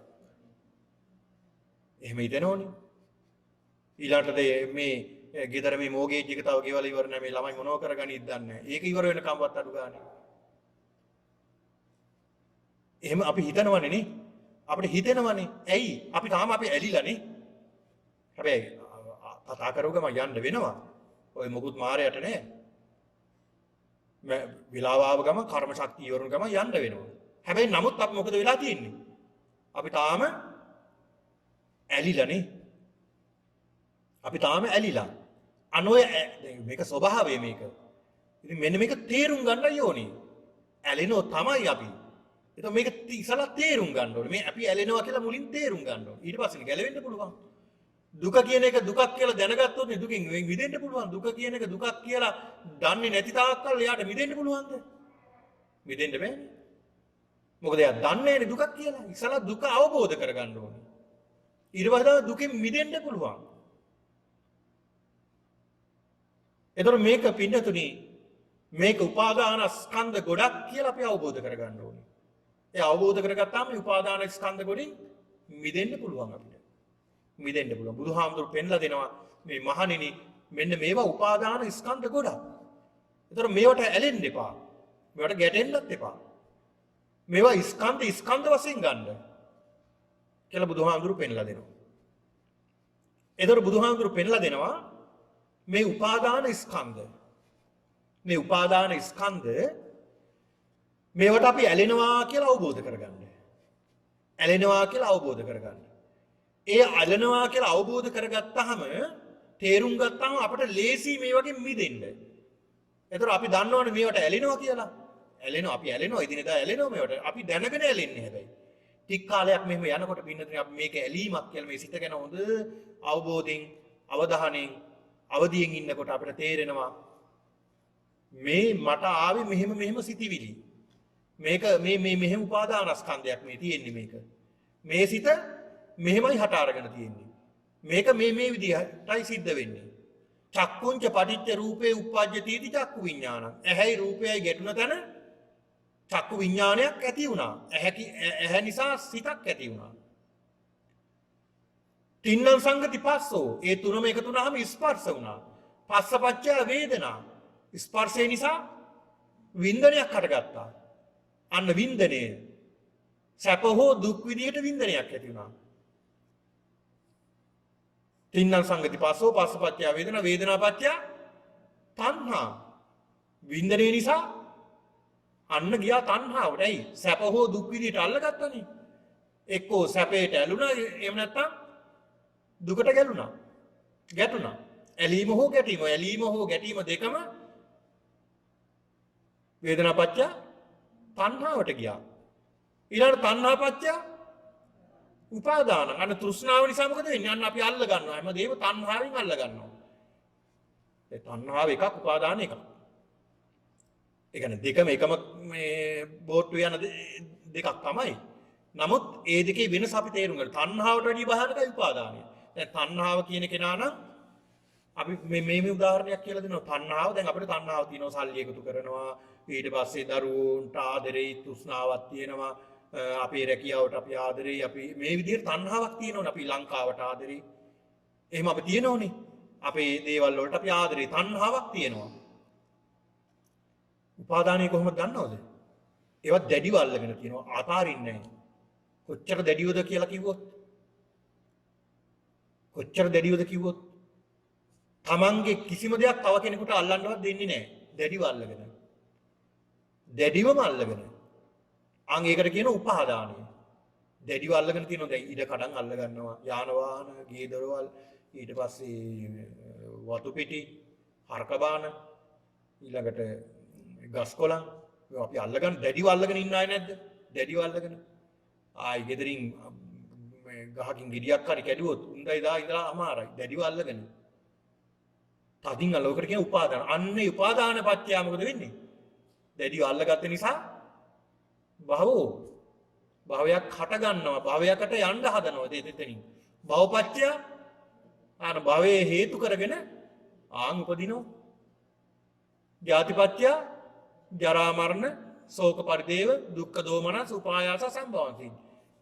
එහෙම හිතෙනවනේ. ඊළඟට මේ ගෙදර මේ මෝගේජ් එක තව ගෙවලා ඉවර නැහැ. මේ ළමයි මොනව කරගනින්ද දන්නේ නැහැ. ඒක ඉවර වෙන කමවත් අඩු ගානේ. එහෙම අපි හිතනවනේ නේ. අපිට හිතෙනවනේ. ඇයි? අපි තාම අපි ඇලිලානේ. හැබැයි කතා කරුවම යන්න වෙනවා. ඔය මොකුත් මාරයට නෑ. විලාව ආව ගම කර්ම ශක්තිය ඉවරුන ගම යන්න වෙනවා. හැබැයි නමුත් අපි මොකද වෙලා තියෙන්නේ? අපි තාම ඇලිලානේ. අපි තාම ඇලිලා. අනෝය මේක ස්වභාවය මේක. ඉතින් මෙන්න මේක තේරුම් ගන්නයි ඕනේ. ඇලෙනෝ තමයි අපි. එතකොට මේක ඉස්සලා තේරුම් ගන්න ඕනේ. මේ අපි ඇලෙනවා කියලා මුලින් තේරුම් ගන්න ඕනේ. ඊට පස්සේ ගැලවෙන්න පුළුවන්. දුක කියන එක දුකක් කියලා දැනගත්තොත් නේ දුකින් මිදෙන්න පුළුවන්. දුක කියන එක දුකක් කියලා දන්නේ නැති තාක්කල් එයාට මිදෙන්න පුළුවන්ද? මිදෙන්න බෑනේ. මොකද එයා දන්නේ නැහැ දුකක් කියලා. ඉස්සලා දුක අවබෝධ කරගන්න ඕනේ. ඊට පස්සේ දුකෙන් මිදෙන්න පුළුවන්. එතකොට මේක පින්නතුනේ මේක උපාදාන ස්කන්ධ ගොඩක් කියලා අපි අවබෝධ කරගන්න ඕනේ. ඒ අවබෝධ කරගත්තාම මේ උපාදාන ස්කන්ධ ගොඩින් මිදෙන්න පුළුවන් අපිට. මිදෙන්න පුළුවන්. බුදුහාමුදුරු පෙන්ලා දෙනවා මේ මහණෙනි මෙන්න මේවා උපාදාන ස්කන්ධ ගොඩක්. ඒතර මේවට ඇලෙන්න එපා. මේවට ගැටෙන්නත් එපා. මේවා ස්කන්ධ වශයෙන් ගන්න කියලා බුදුහාමුදුරු පෙන්ලා දෙනවා. ඒතර බුදුහාමුදුරු පෙන්ලා දෙනවා මේ උපාදාන ස්කන්ධ. මේ උපාදාන ස්කන්ධ මේවට අපි ඇලෙනවා කියලා අවබෝධ කරගන්න. ඇලෙනවා කියලා අවබෝධ කරගන්න. ඒ ඇලෙනවා කියලා අවබෝධ කරගත්තාම තේරුම් ගත්තාම අපිට ලේසි මේ වගේ මිදෙන්න. ඒතර අපි දන්නවනේ මේවට ඇලෙනවා කියලා. ඇලෙනවා අපි ඇලෙනවා ඉදිනදා ඇලෙනවා මේවට. අපි දැනගෙන ඇලෙන්නේ හැබැයි. ටික කාලයක් මෙහෙම යනකොට පින්නතුනේ අපි මේක ඇලීමක් කියලා මේ සිත ගැන හොඳ අවබෝධයෙන් අවධානයෙන් අවදියෙන් ඉන්නකොට අපිට තේරෙනවා මේ මට ආවේ මෙහෙම සිතිවිලි. මේක මේ මෙහෙම උපාදානස්කන්ධයක් මේ තියෙන්නේ මේක. මේ සිත මෙහෙමයි හට අරගෙන තියෙන්නේ. මේක මේ විදිහටයි සිද්ධ වෙන්නේ. චක්කුංච පටිච්ච රූපේ උප්පජ්ජති චක්කු විඥානං. ඇහැයි රූපයයි ගැටුණ තැන චක්කු විඥානයක් ඇති වුණා. ඇහැ නිසා සිතක් ඇති වුණා. තින්නම් සංගති පස්සෝ. ඒ තුනම එකතු වුණාම ස්පර්ශ වුණා. පස්සපච්චය වේදනා. ස්පර්ශය නිසා වින්දනයක් හටගත්තා. අන්න වින්දනය සැප හෝ දුක් විදියට වින්දනයක් ඇති වුණා. තින්නම් සංගති පස්සෝ පස්සපච්චය වේදනා වේදනාපච්චය තණ්හා. වින්දනය නිසා අන්න ගියා තණ්හාවට. ඇයි? සැප හෝ දුක් විදියට අල්ලගත්තනේ. එක්කෝ සැපේට ඇලුනා එහෙම නැත්නම් දුකට ගැටුණා. ඇලීම හෝ ගැටීම. ඇලීම හෝ ගැටීම දෙකම වේදනාපච්චය තණ්හාවට ගියා. ඊළඟ තණ්හාපච්චය උපාදාන. අන්න තෘෂ්ණාව නිසා මොකද වෙන්නේ? අන්න අපි අල්ල ගන්නවා. හැමදේම තණ්හාවෙන් අල්ල ගන්නවා. ඒ තණ්හාව එකක්, උපාදාන එකක්. ඒ කියන්නේ දෙකම එකම මේ බෝට්ටු යන දෙකක් තමයි. නමුත් ඒ දෙකේ වෙනස අපි තේරුම් ගන්න. තණ්හාවට වැඩිය භයානකයි උපාදානය. දැන් තණ්හාව කියන කෙනා නම් අපි මේ උදාහරණයක් කියලා දෙනවා. තණ්හාව දැන් අපිට තණ්හාව තියෙනවා සල්ලි එකතු කරනවා. ඊට පස්සේ දරුවන්ට ආදරේ තෘෂ්ණාවක් තියෙනවා. අපේ රැකියාවට අපි ආදරේ අපි මේ විදිහට තණ්හාවක් තියෙනවනේ අපි ලංකාවට ආදරේ. එහෙම අපි තියෙනවනේ. අපේ දේවල් වලට අපි ආදරේ තණ්හාවක් තියෙනවා. උපාදානය කොහොමද දන්නවද? ඒවත් දැඩිව අල්ලගෙන තියෙනවා. අතාරින්නේ නැහැ. කොච්චර දැඩිවද කියලා කිව්වොත් කොච්චර දැඩිවද කිව්වොත් තමන්ගේ කිසිම දෙයක් තව කෙනෙකුට අල්ලන්නවත් දෙන්නේ නැහැ. දැඩිව අල්ලගෙන. දැඩිවම අල්ලගෙන. අන් ඒකට කියන උපාදානය. දැඩිව අල්ලගෙන තියෙනවා. දැන් ඉඩ කඩන් අල්ල ගන්නවා. යාන වාහන, ගේ දොරවල්, ඊට පස්සේ වතු පිටි, හරක බාන, ඊළඟට ගස් කොළන් අපි අල්ලගන්න දැඩිව අල්ලගෙන ඉන්න අය නැද්ද? දැඩිව අල්ලගෙන. ආයි ගෙදරින් ගහකින් ගෙඩියක් හරි කැඩුවොත් උන්දයි දා ඉඳලා අමාරයි. දැඩිව අල්ලගෙන. තදින් අල්ලවකට කියන උපාදාන. අන්නේ උපාදාන පත්‍ය මොකද වෙන්නේ? දැඩිව අල්ලගත්ත නිසා භවයක් හට ගන්නවා. භවයකට යන්න හදනවා දෙතෙනින්. භවපත්‍ය ආන භවයේ හේතු කරගෙන ආන් උපදිනවා. ජාතිපත්‍ය ජරා මරණ ශෝක පරිදේව දුක්ඛ දෝමනස් උපායාස සම්භවಂತಿ.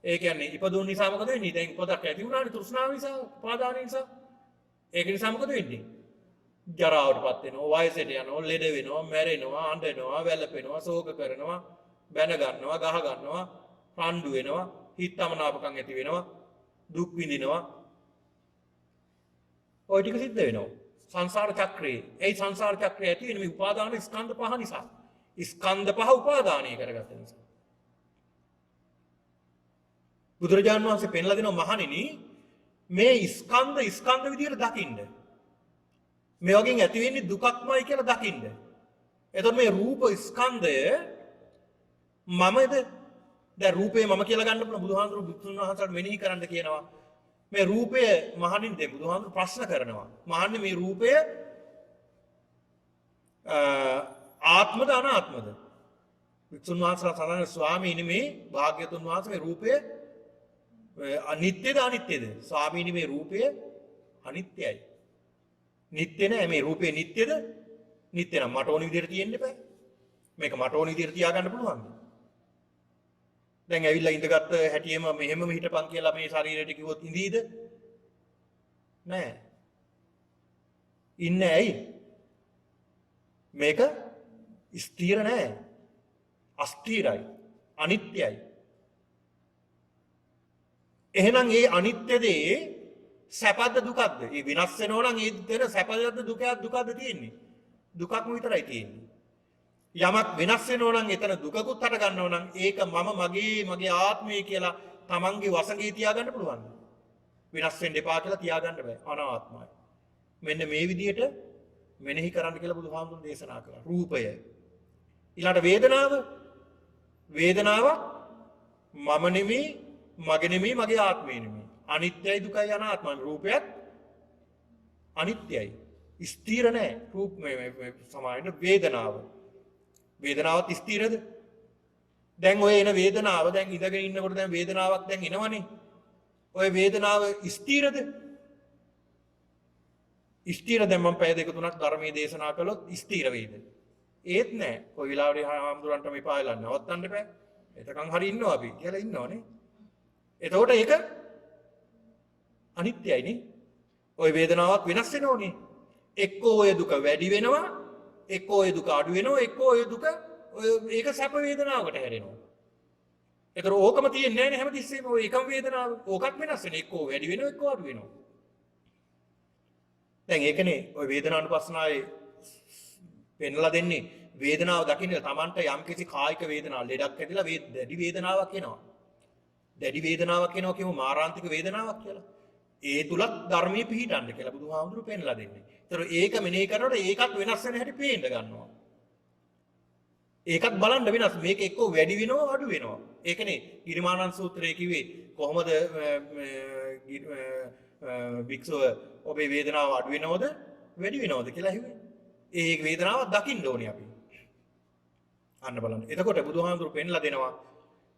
ඒ කියන්නේ ඉපදුන නිසා මොකද වෙන්නේ? දැන් පොදක් ඇති වුණානේ තෘෂ්ණාව නිසා, උපාදාන නිසා. ඒක නිසා මොකද වෙන්නේ? ජරාවටපත් වෙනවා, වයසට යනවා, ලෙඩ වෙනවා, මැරෙනවා, අඬනවා, වැළපෙනවා, ශෝක කරනවා, බැන ගන්නවා, ගහ ගන්නවා, රණ්ඩු වෙනවා, හිතමනාපකම් ඇති වෙනවා, දුක් විඳිනවා. ඔය ටික සිද්ධ වෙනවා. සංසාර චක්‍රේ. ඒ සංසාර චක්‍රය ඇති වෙන මේ උපාදාන ස්කන්ධ පහ නිසා. ස්කන්ධ පහ උපාදානය කරගත්ත නිසා. බුදුරජාණන් වහන්සේ පෙන්ලා දෙනවා මහණෙනි මේ ස්කන්ධ විදියට දකින්න. මේ වගේ ඇති වෙන්නේ දුකක්මයි කියලා දකින්න. එතකොට මේ රූප ස්කන්ධය මමද? දැන් රූපේ මම කියලා ගන්න පුළුවන් බුදුහාමුදුරු බුදුන් වහන්සේට මෙනෙහි කරන්න කියනවා. මේ රූපය මහණින් දෙ බුදුහාමුදුරු ප්‍රශ්න කරනවා. මහන්නේ මේ රූපය ආත්මද අනාත්මද? වික්ෂුන් වහන්සේලා සඳහන් ස්වාමීනි මේ භාග්‍යතුන් වහන්සේ මේ රූපය අනිත්‍යද අනිත්‍යද? ස්වාමීනි මේ රූපය අනිත්‍යයි. නිත්‍ය නෑ මේ රූපේ නිත්‍යද? නිත්‍ය නම් මට ඕන විදිහට තියෙන්න බෑ. මේක මට ඕන විදිහට තියාගන්න පුළුවන්ද? දැන් ඇවිල්ලා ඉඳගත්ත හැටියෙම මෙහෙම හිටපන් කියලා මේ ශරීරයට කිව්වොත් ඉඳීද? නෑ. ඉන්නේ ඇයි? මේක ස්ථිර නෑ. අස්ථිරයි. අනිත්‍යයි. එහෙනම් මේ අනිත්‍ය දේ සැපද දුකද? ඒ විනාශ වෙනවා නම් ඒ දෙන සැපද දුකද තියෙන්නේ? දුකක්ම විතරයි තියෙන්නේ. යමක් වෙනස් වෙනවා නම් එතන දුකකුත් හට ගන්නවා නම් ඒක මම මගේ ආත්මය කියලා තමන්ගේ වසඟේ තියාගන්න පුළුවන්. වෙනස් වෙන්න එපා කියලා තියාගන්න බෑ. අනාත්මයි. මෙන්න මේ විදිහට මෙනෙහි කරන්න කියලා බුදුහාමුදුරුවෝ දේශනා කළා. රූපය. ඊළඟට වේදනාව මම නෙමෙයි, මගේ නෙමෙයි, මගේ ආත්මය නෙමෙයි. අනිත්‍යයි දුකයි අනාත්මයි. රූපයත් අනිත්‍යයි. ස්ථිර නෑ. රූප සමාන වේදනාවත් ස්ථිරද? දැන් ඔය එන වේදනාව දැන් ඉඳගෙන ඉන්නකොට දැන් වේදනාවක් දැන් එනවනේ. ඔය වේදනාව ස්ථිරද? ස්ථිර දැන් මම පැය දෙක තුනක් ධර්මයේ දේශනා කළොත් ස්ථිර වේද? ඒත් නෑ. කොයි වෙලාවරි හාමුදුරන්ට මේ පායලා නවත්තන්න බෑ. එතකන් හරි ඉන්නවා අපි කියලා ඉන්නවනේ. එතකොට ඒක අනිත්‍යයි නේ. ඔය වේදනාවක් වෙනස් වෙනෝනේ. එක්කෝ ඔය දුක වැඩි වෙනවා, එක්කෝ ඔය දුක අඩු වෙනවා, එක්කෝ ඔය දුක ඒක සැප වේදනාවකට හැරෙනවා. ඒතර ඕකම තියෙන්නේ නැහැ නේ හැමතිස්සෙම ඔය එකම වේදනාව. ඕකත් වෙනස් වෙන. එක්කෝ වැඩි වෙනවා, එක්කෝ අඩු වෙනවා. දැන් ඒකනේ ඔය වේදනානුපස්සනාවේ පෙන්ලා දෙන්නේ වේදනාව දකින්න තමන්ට යම්කිසි කායික වේදනාවක් ලෙඩක් ඇතිලා දැඩි වේදනාවක් එනවා. දැඩි වේදනාවක් එනවා කියමු මාරාන්තික වේදනාවක් කියලා. ඒ තුලත් ධර්මයේ පිහිටන්න කියලා බුදුහාමුදුරුවෝ පෙන්ලා දෙන්නේ. ඒතර ඒක මෙනෙහි කරනකොට ඒකත් වෙනස් වෙන හැටි පේන්න ගන්නවා. ඒකත් බලන්න වෙනස්. මේක එක්ක වැඩි වෙනවා අඩු වෙනවා. ඒකනේ ගිරිමානන්ද සූත්‍රයේ කිව්වේ කොහොමද වික්ෂුව ඔබේ වේදනාව අඩු වෙනවද වැඩි වෙනවද කියලා හිව්වේ. ඒ වේදනාව දකින්න ඕනේ අපි. අන්න බලන්න. එතකොට බුදුහාමුදුරු පෙන්ලා දෙනවා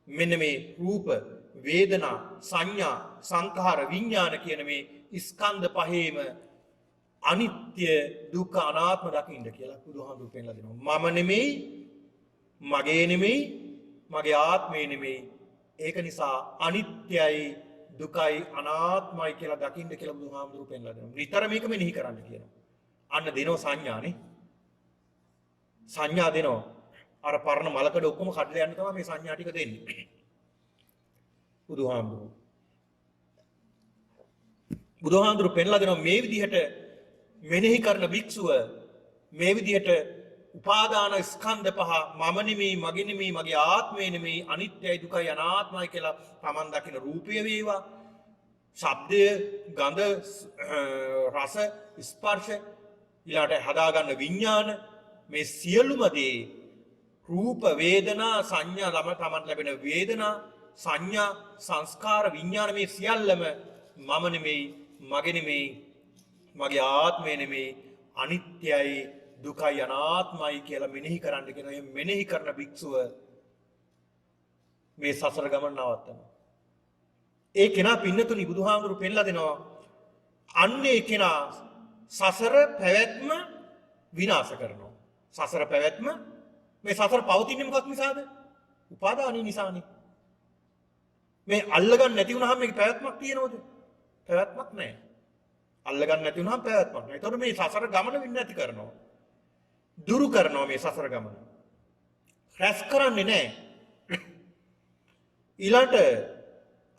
මෙන්න මේ රූප, වේදනා, සංඥා, සංඛාර, විඥාන කියන මේ ස්කන්ධ පහේම අනිත්‍ය, දුක්ඛ, අනාත්ම දකින්න කියලා බුදුහාමුදුරු පෙන්ලා දෙනවා. මම නෙමෙයි, මගේ නෙමෙයි, මගේ ආත්මේ නෙමෙයි. ඒක නිසා අනිත්‍යයි, දුකයි, අනාත්මයි කියලා දකින්න කියලා බුදුහාමුදුරු පෙන්ලා දෙනවා. නිතර මේක මෙනෙහි කරන්න කියනවා. අන්න දෙනවා සංඥානේ. සංඥා දෙනවා. අර පරණ මලකඩ ඔක්කොම කඩලා යන්න තමයි මේ සංඥා ටික දෙන්නේ. බුදුහාමුදුරු පෙන්ලා දෙනවා මේ විදිහට මෙනෙහි කරන භික්ෂුව මේ විදිහට උපාදාන ස්කන්ධ පහ මම නෙමෙයි, මගේ නෙමෙයි, මගේ ආත්මේ නෙමෙයි, අනිත්‍යයි, දුකයි, අනාත්මයි කියලා Taman දකින රූපය වේවා, ශබ්දය, ගන්ධ, රස, ස්පර්ශ ඊළාට හදාගන්න විඥාන මේ සියලුම දේ රූප, වේදනා, සංඥා ළම Taman ලැබෙන වේදනා, සංඥා, සංස්කාර, විඥාන මේ සියල්ලම මම නෙමෙයි, මගේ නෙමෙයි, මගේ ආත්මය නෙමෙයි, අනිත්‍යයි, දුකයි, අනාත්මයි කියලා මෙනෙහි කරන්න කියන මේ මෙනෙහි කරන භික්ෂුව මේ සසර ගමන නවත්තනවා. ඒ කෙනා පින්නතුනි බුදුහාමුදුරු පෙන්ලා දෙනවා අන්නේ කෙනා සසර පැවැත්ම විනාශ කරනවා. සසර පැවැත්ම මේ සසර පවතින්නේ මොකක් නිසාද? උපාදානී නිසානේ. මේ අල්ලගන්න නැති වුනහම මේක පැවැත්මක් තියනවද? පැවැත්මක් නැහැ. අල්ලගන්න නැති වුනහම පැවැත්මක් නැහැ. ඒතකොට මේ සසර ගමන වින් නැති කරනවා. දුරු කරනවා මේ සසර ගමන. රැස් කරන්නේ නැහැ. ඊළඟට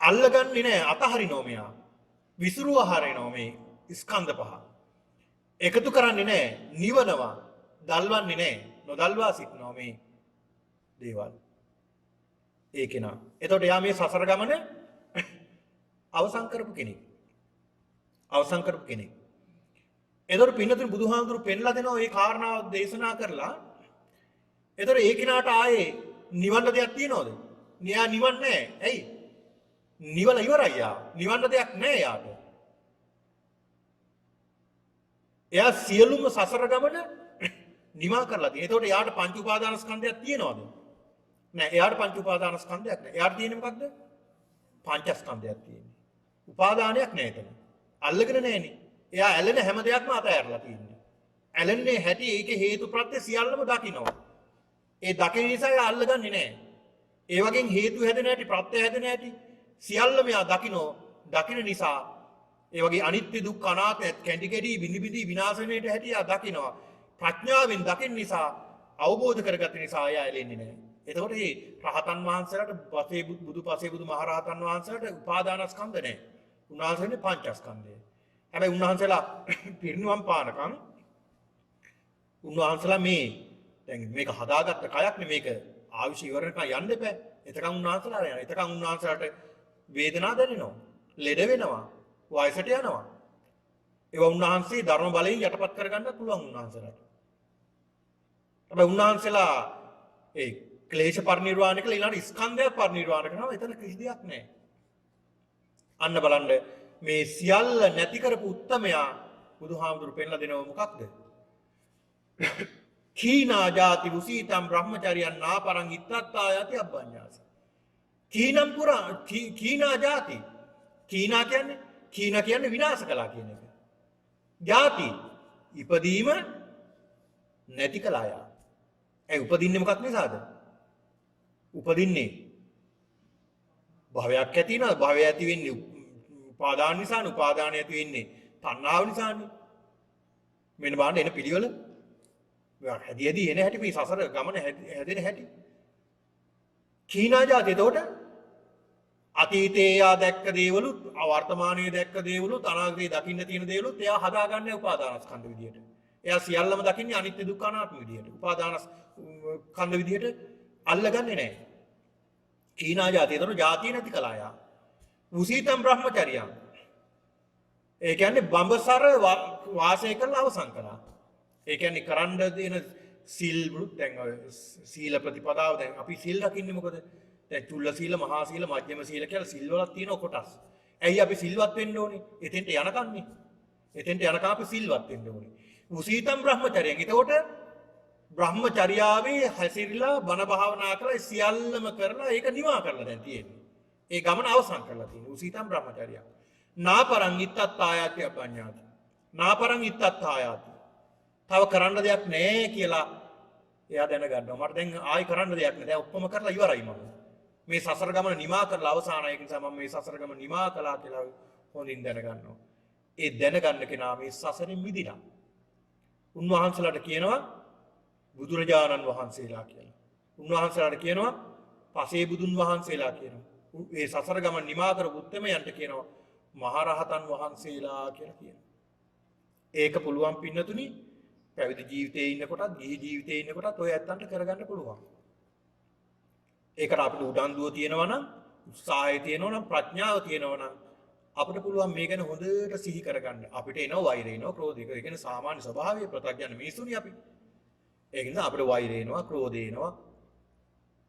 අල්ලගන්නේ නැහැ, අතහරිනවා මෙයා. විසිරුව හරිනවා මේ ස්කන්ධ පහ. එකතු කරන්නේ නැහැ, නිවනවා, දල්වන්නේ නැහැ, නොදල්වා සිටිනවා මේ දේවල්. ඒ කෙනා. එතකොට යා මේ සසර ගමන අවසන් කරපු කෙනෙක්. අවසන් කරපු කෙනෙක්. එතකොට පින්නතුනි බුදුහාමුදුරු පෙන්ලා දෙනවා මේ කාරණාව දේශනා කරලා. එතකොට ඒ කෙනාට ආයේ නිවන්න දෙයක් තියනවද? න්යා නිවන්නේ නැහැ. ඇයි? නිවන ඉවරයි යා. නිවන්න දෙයක් නැහැ යාට. එයා සියලුම සසර ගමන නිමා කරලා තියෙනවා. එතකොට යාට පංච උපාදාන ස්කන්ධයක් තියනවද? නැහැ. එයාට පංච උපාදාන ස්කන්ධයක් නැහැ. එයාට තියෙන්නේ මොකක්ද? පංචස්කන්ධයක් තියෙන්නේ. උපාදානයක් නැහැ එතන. අල්ලගෙන නැහැනේ. එයා ඇලෙන හැම දෙයක්ම අතහැරලා තියෙන්නේ. ඇලෙන්නේ හැටි ඒකේ හේතු ප්‍රත්‍ය සියල්ලම දකිනවා. ඒ දකින නිසා එයා අල්ලගන්නේ නැහැ. ඒ වගේ හේතු හැදෙන හැටි ප්‍රත්‍ය හැදෙන හැටි සියල්ලම එයා දකිනෝ. දකින නිසා ඒ වගේ අනිත්‍ය දුක්ඛ අනාත්ම කැටි කැටි බිනි බිනි විනාශ වෙන හැටි එයා දකිනවා. ප්‍රඥාවෙන් දකින නිසා අවබෝධ කරගත්ත නිසා එයා ඇලෙන්නේ නැහැ. එතකොට මේ රහතන් වහන්සේලාට පසේ බුදු මහරහතන් වහන්සේලාට උපාදානස්කන්ධ නැහැ. උන්වහන්සේනේ පංචස්කන්ධය. හැබැයි උන්වහන්සේලා පිරිනුවම් පානකම් උන්වහන්සේලා මේ දැන් මේක හදාගත්ත කයක් නේ මේක ආයුෂ ඉවරනකම් යන්න එපා. එතකන් උන්වහන්සේලා යනවා. එතකන් උන්වහන්සේලාට වේදනාව දැනෙනවා. ලෙඩ වෙනවා. වයසට යනවා. ඒවා උන්වහන්සේ ධර්ම බලයෙන් යටපත් කරගන්න පුළුවන් උන්වහන්සේලාට. හැබැයි උන්වහන්සේලා ඒ ක්ලේශ පරිනිර්වාණය කළා ඊළඟ ස්කන්ධය පරිනිර්වාණය කරනවා. එතන කිසි දෙයක් නැහැ. අන්න බලන්න මේ සියල්ල නැති කරපු උත්තමයා බුදුහාමුදුරු පෙන්ලා දෙනව මොකක්ද? කීනා ජාති උසීතම් බ්‍රහ්මචර්යයන් නාපරං ඉත්තත්තායති අබ්බඤ්ඤාස. කීනම් පුරා කීනා ජාති. කීනා කියන්නේ විනාශ කළා කියන එක. ජාති ඉපදීම නැති කළා යා. ඒ උපදින්නේ මොකක් නිසාද? උපදින්නේ භවයක් ඇති වෙනවා. භවය ඇති වෙන්නේ උපාදාන නිසානේ. උපාදානය ඇති වෙන්නේ තණ්හාව නිසානේ. මෙන්න බලන්න එන පිළිවෙල. හැදි එන හැටි මේ සසර ගමන හැදෙන හැටි. කීනා ජාති. එතකොට අතීතයේ යා දැක්ක දේවලුත් වර්තමානයේ දැක්ක දේවලුත් අනාගතයේ දකින්න තියෙන දේවලුත් එයා හදාගන්නේ උපාදානස්කන්ධ විදියට. එයා සියල්ලම දකින්නේ අනිත්‍ය දුක්ඛ අනාත්ම විදියට. උපාදානස්කන්ධ විදියට අල්ලගන්නේ නැහැ. කීනා ජාති. එතකොට ජාතිය නැති කළා යා. උසීතම් බ්‍රහ්මචර්යයන්. ඒ කියන්නේ බඹසර වාසය කරලා අවසන් කළා. ඒ කියන්නේ කරන්න දෙන සීල් දැන් සීල ප්‍රතිපදාව දැන් අපි සීල් රකින්නේ මොකද? දැන් චුල්ල සීල, මහා සීල, මධ්‍යම සීල කියලා සීල් වලක් තියෙන කොටස්. ඇයි අපි සිල්වත් වෙන්න ඕනේ? එතෙන්ට යනකන්නේ. එතෙන්ට යනකම් අපි සිල්වත් වෙන්න ඕනේ. උසීතම් බ්‍රහ්මචර්යයෙන්. එතකොට බ්‍රහ්මචර්යාවේ හැසිරලා බණ භාවනා කරලා සියල්ලම කරලා ඒක නිවා කරලා දැන් තියෙන්නේ. ඒ ගමන අවසන් කරලා තියෙනවා. උසීතම් බ්‍රහ්මචර්යය. නාපරං ඉත්තත් ආයාති අපඤ්ඤාති. නාපරං ඉත්තත් ආයාති. තව කරන්න දෙයක් නැහැ කියලා එයා දැනගන්නවා. මට දැන් ආයි කරන්න දෙයක් නැහැ. දැන් ඔක්කොම කරලා ඉවරයි මම. මේ සසර ගමන නිමා කරලා අවසానයි. ඒ නිසා මම මේ සසර ගමන නිමා කළා කියලා හොඳින් දැනගන්නවා. ඒ දැනගන්න කෙනා මේ සසරෙන් මිදිලා. උන්වහන්සේලාට කියනවා බුදුරජාණන් වහන්සේලා කියලා. උන්වහන්සේලාට කියනවා පසේ බුදුන් වහන්සේලා කියනවා. මේ සසර ගමන නිමා කරපු උත්තමයන්ට කියනවා මහරහතන් වහන්සේලා කියලා කියනවා. ඒක පුළුවන් පින්නතුනි පැවිදි ජීවිතේ ඉන්නකොටත් ගිහි ජීවිතේ ඉන්නකොටත් ඔය ඇත්තන්ට කරගන්න පුළුවන්. ඒකට අපිට උදන්දුව තියෙනවා නම් උත්සාහය තියෙනවා නම් ප්‍රඥාව තියෙනවා නම් අපිට පුළුවන් මේ ගැන හොඳට සිහි කරගන්න. අපිට එනවා වෛරය එනවා ක්‍රෝධය. ඒ කියන්නේ සාමාන්‍ය ස්වභාවය ප්‍රත්‍යඥ මිනිසුනි අපි. ඒක නිසා අපිට වෛරය එනවා ක්‍රෝධය එනවා.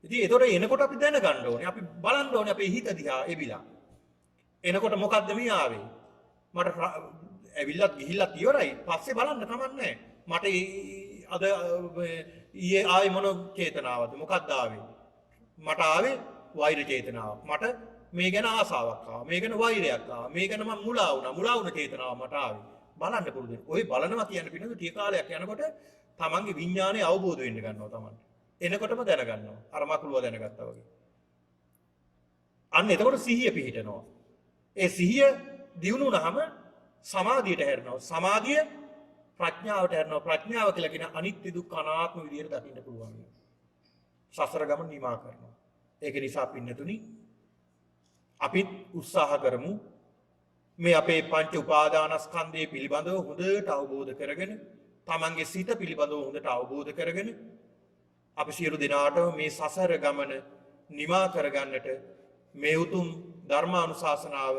ඉතින් ඒතකොට එනකොට අපි දැනගන්න ඕනේ. අපි බලන්න ඕනේ අපේ හිත දිහා එවිලා. එනකොට මොකද්ද මේ ආවේ? මට ඇවිල්ලත් ගිහිල්ලත් ඉවරයි. පස්සේ බලන්න කමන්නේ. මට අද ඊයේ ආවේ මොන චේතනාවද? මොකක්ද ආවේ? මට ආවේ වෛර චේතනාවක්. මට මේ ගැන ආසාවක් ආවා. මේ ගැන වෛරයක් ආවා. මේ ගැන මම මුලා වුණා. මුලා වුණ චේතනාව මට ආවේ. බලන්න පුරුදු වෙන්න. ඔය බලනවා කියන්නේ පිළිඳු ටික කාලයක් යනකොට තමන්ගේ විඥානය අවබෝධ වෙන්න ගන්නවා තමන්ට. එනකොටම දැනගන්නවා. අර මකුලුව දැනගත්තා වගේ. අන්න එතකොට සිහිය පිහිටනවා. ඒ සිහිය දියුණු වුණාම සමාධියට හැරෙනවා. සමාධිය ප්‍රඥාවට හැරෙනවා. ප්‍රඥාව කියලා කියන අනිත්‍ය දුක්ඛ අනාත්ම විදියට දකින්න පුළුවන්. සසර ගමන නිමා කරනවා. ඒක නිසා පින්නතුනි අපි උත්සාහ කරමු මේ අපේ පංච උපාදානස්කන්ධය පිළිබඳව හොඳට අවබෝධ කරගෙන තමන්ගේ සිත පිළිබඳව හොඳට අවබෝධ කරගෙන අපි සියලු දෙනාටම මේ සසර ගමන නිමා කරගන්නට මේ උතුම් ධර්මානුශාසනාව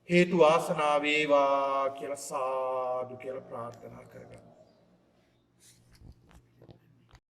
හේතු වාසනා වේවා කියලා සාදු කියලා ප්‍රාර්ථනා කරගන්න.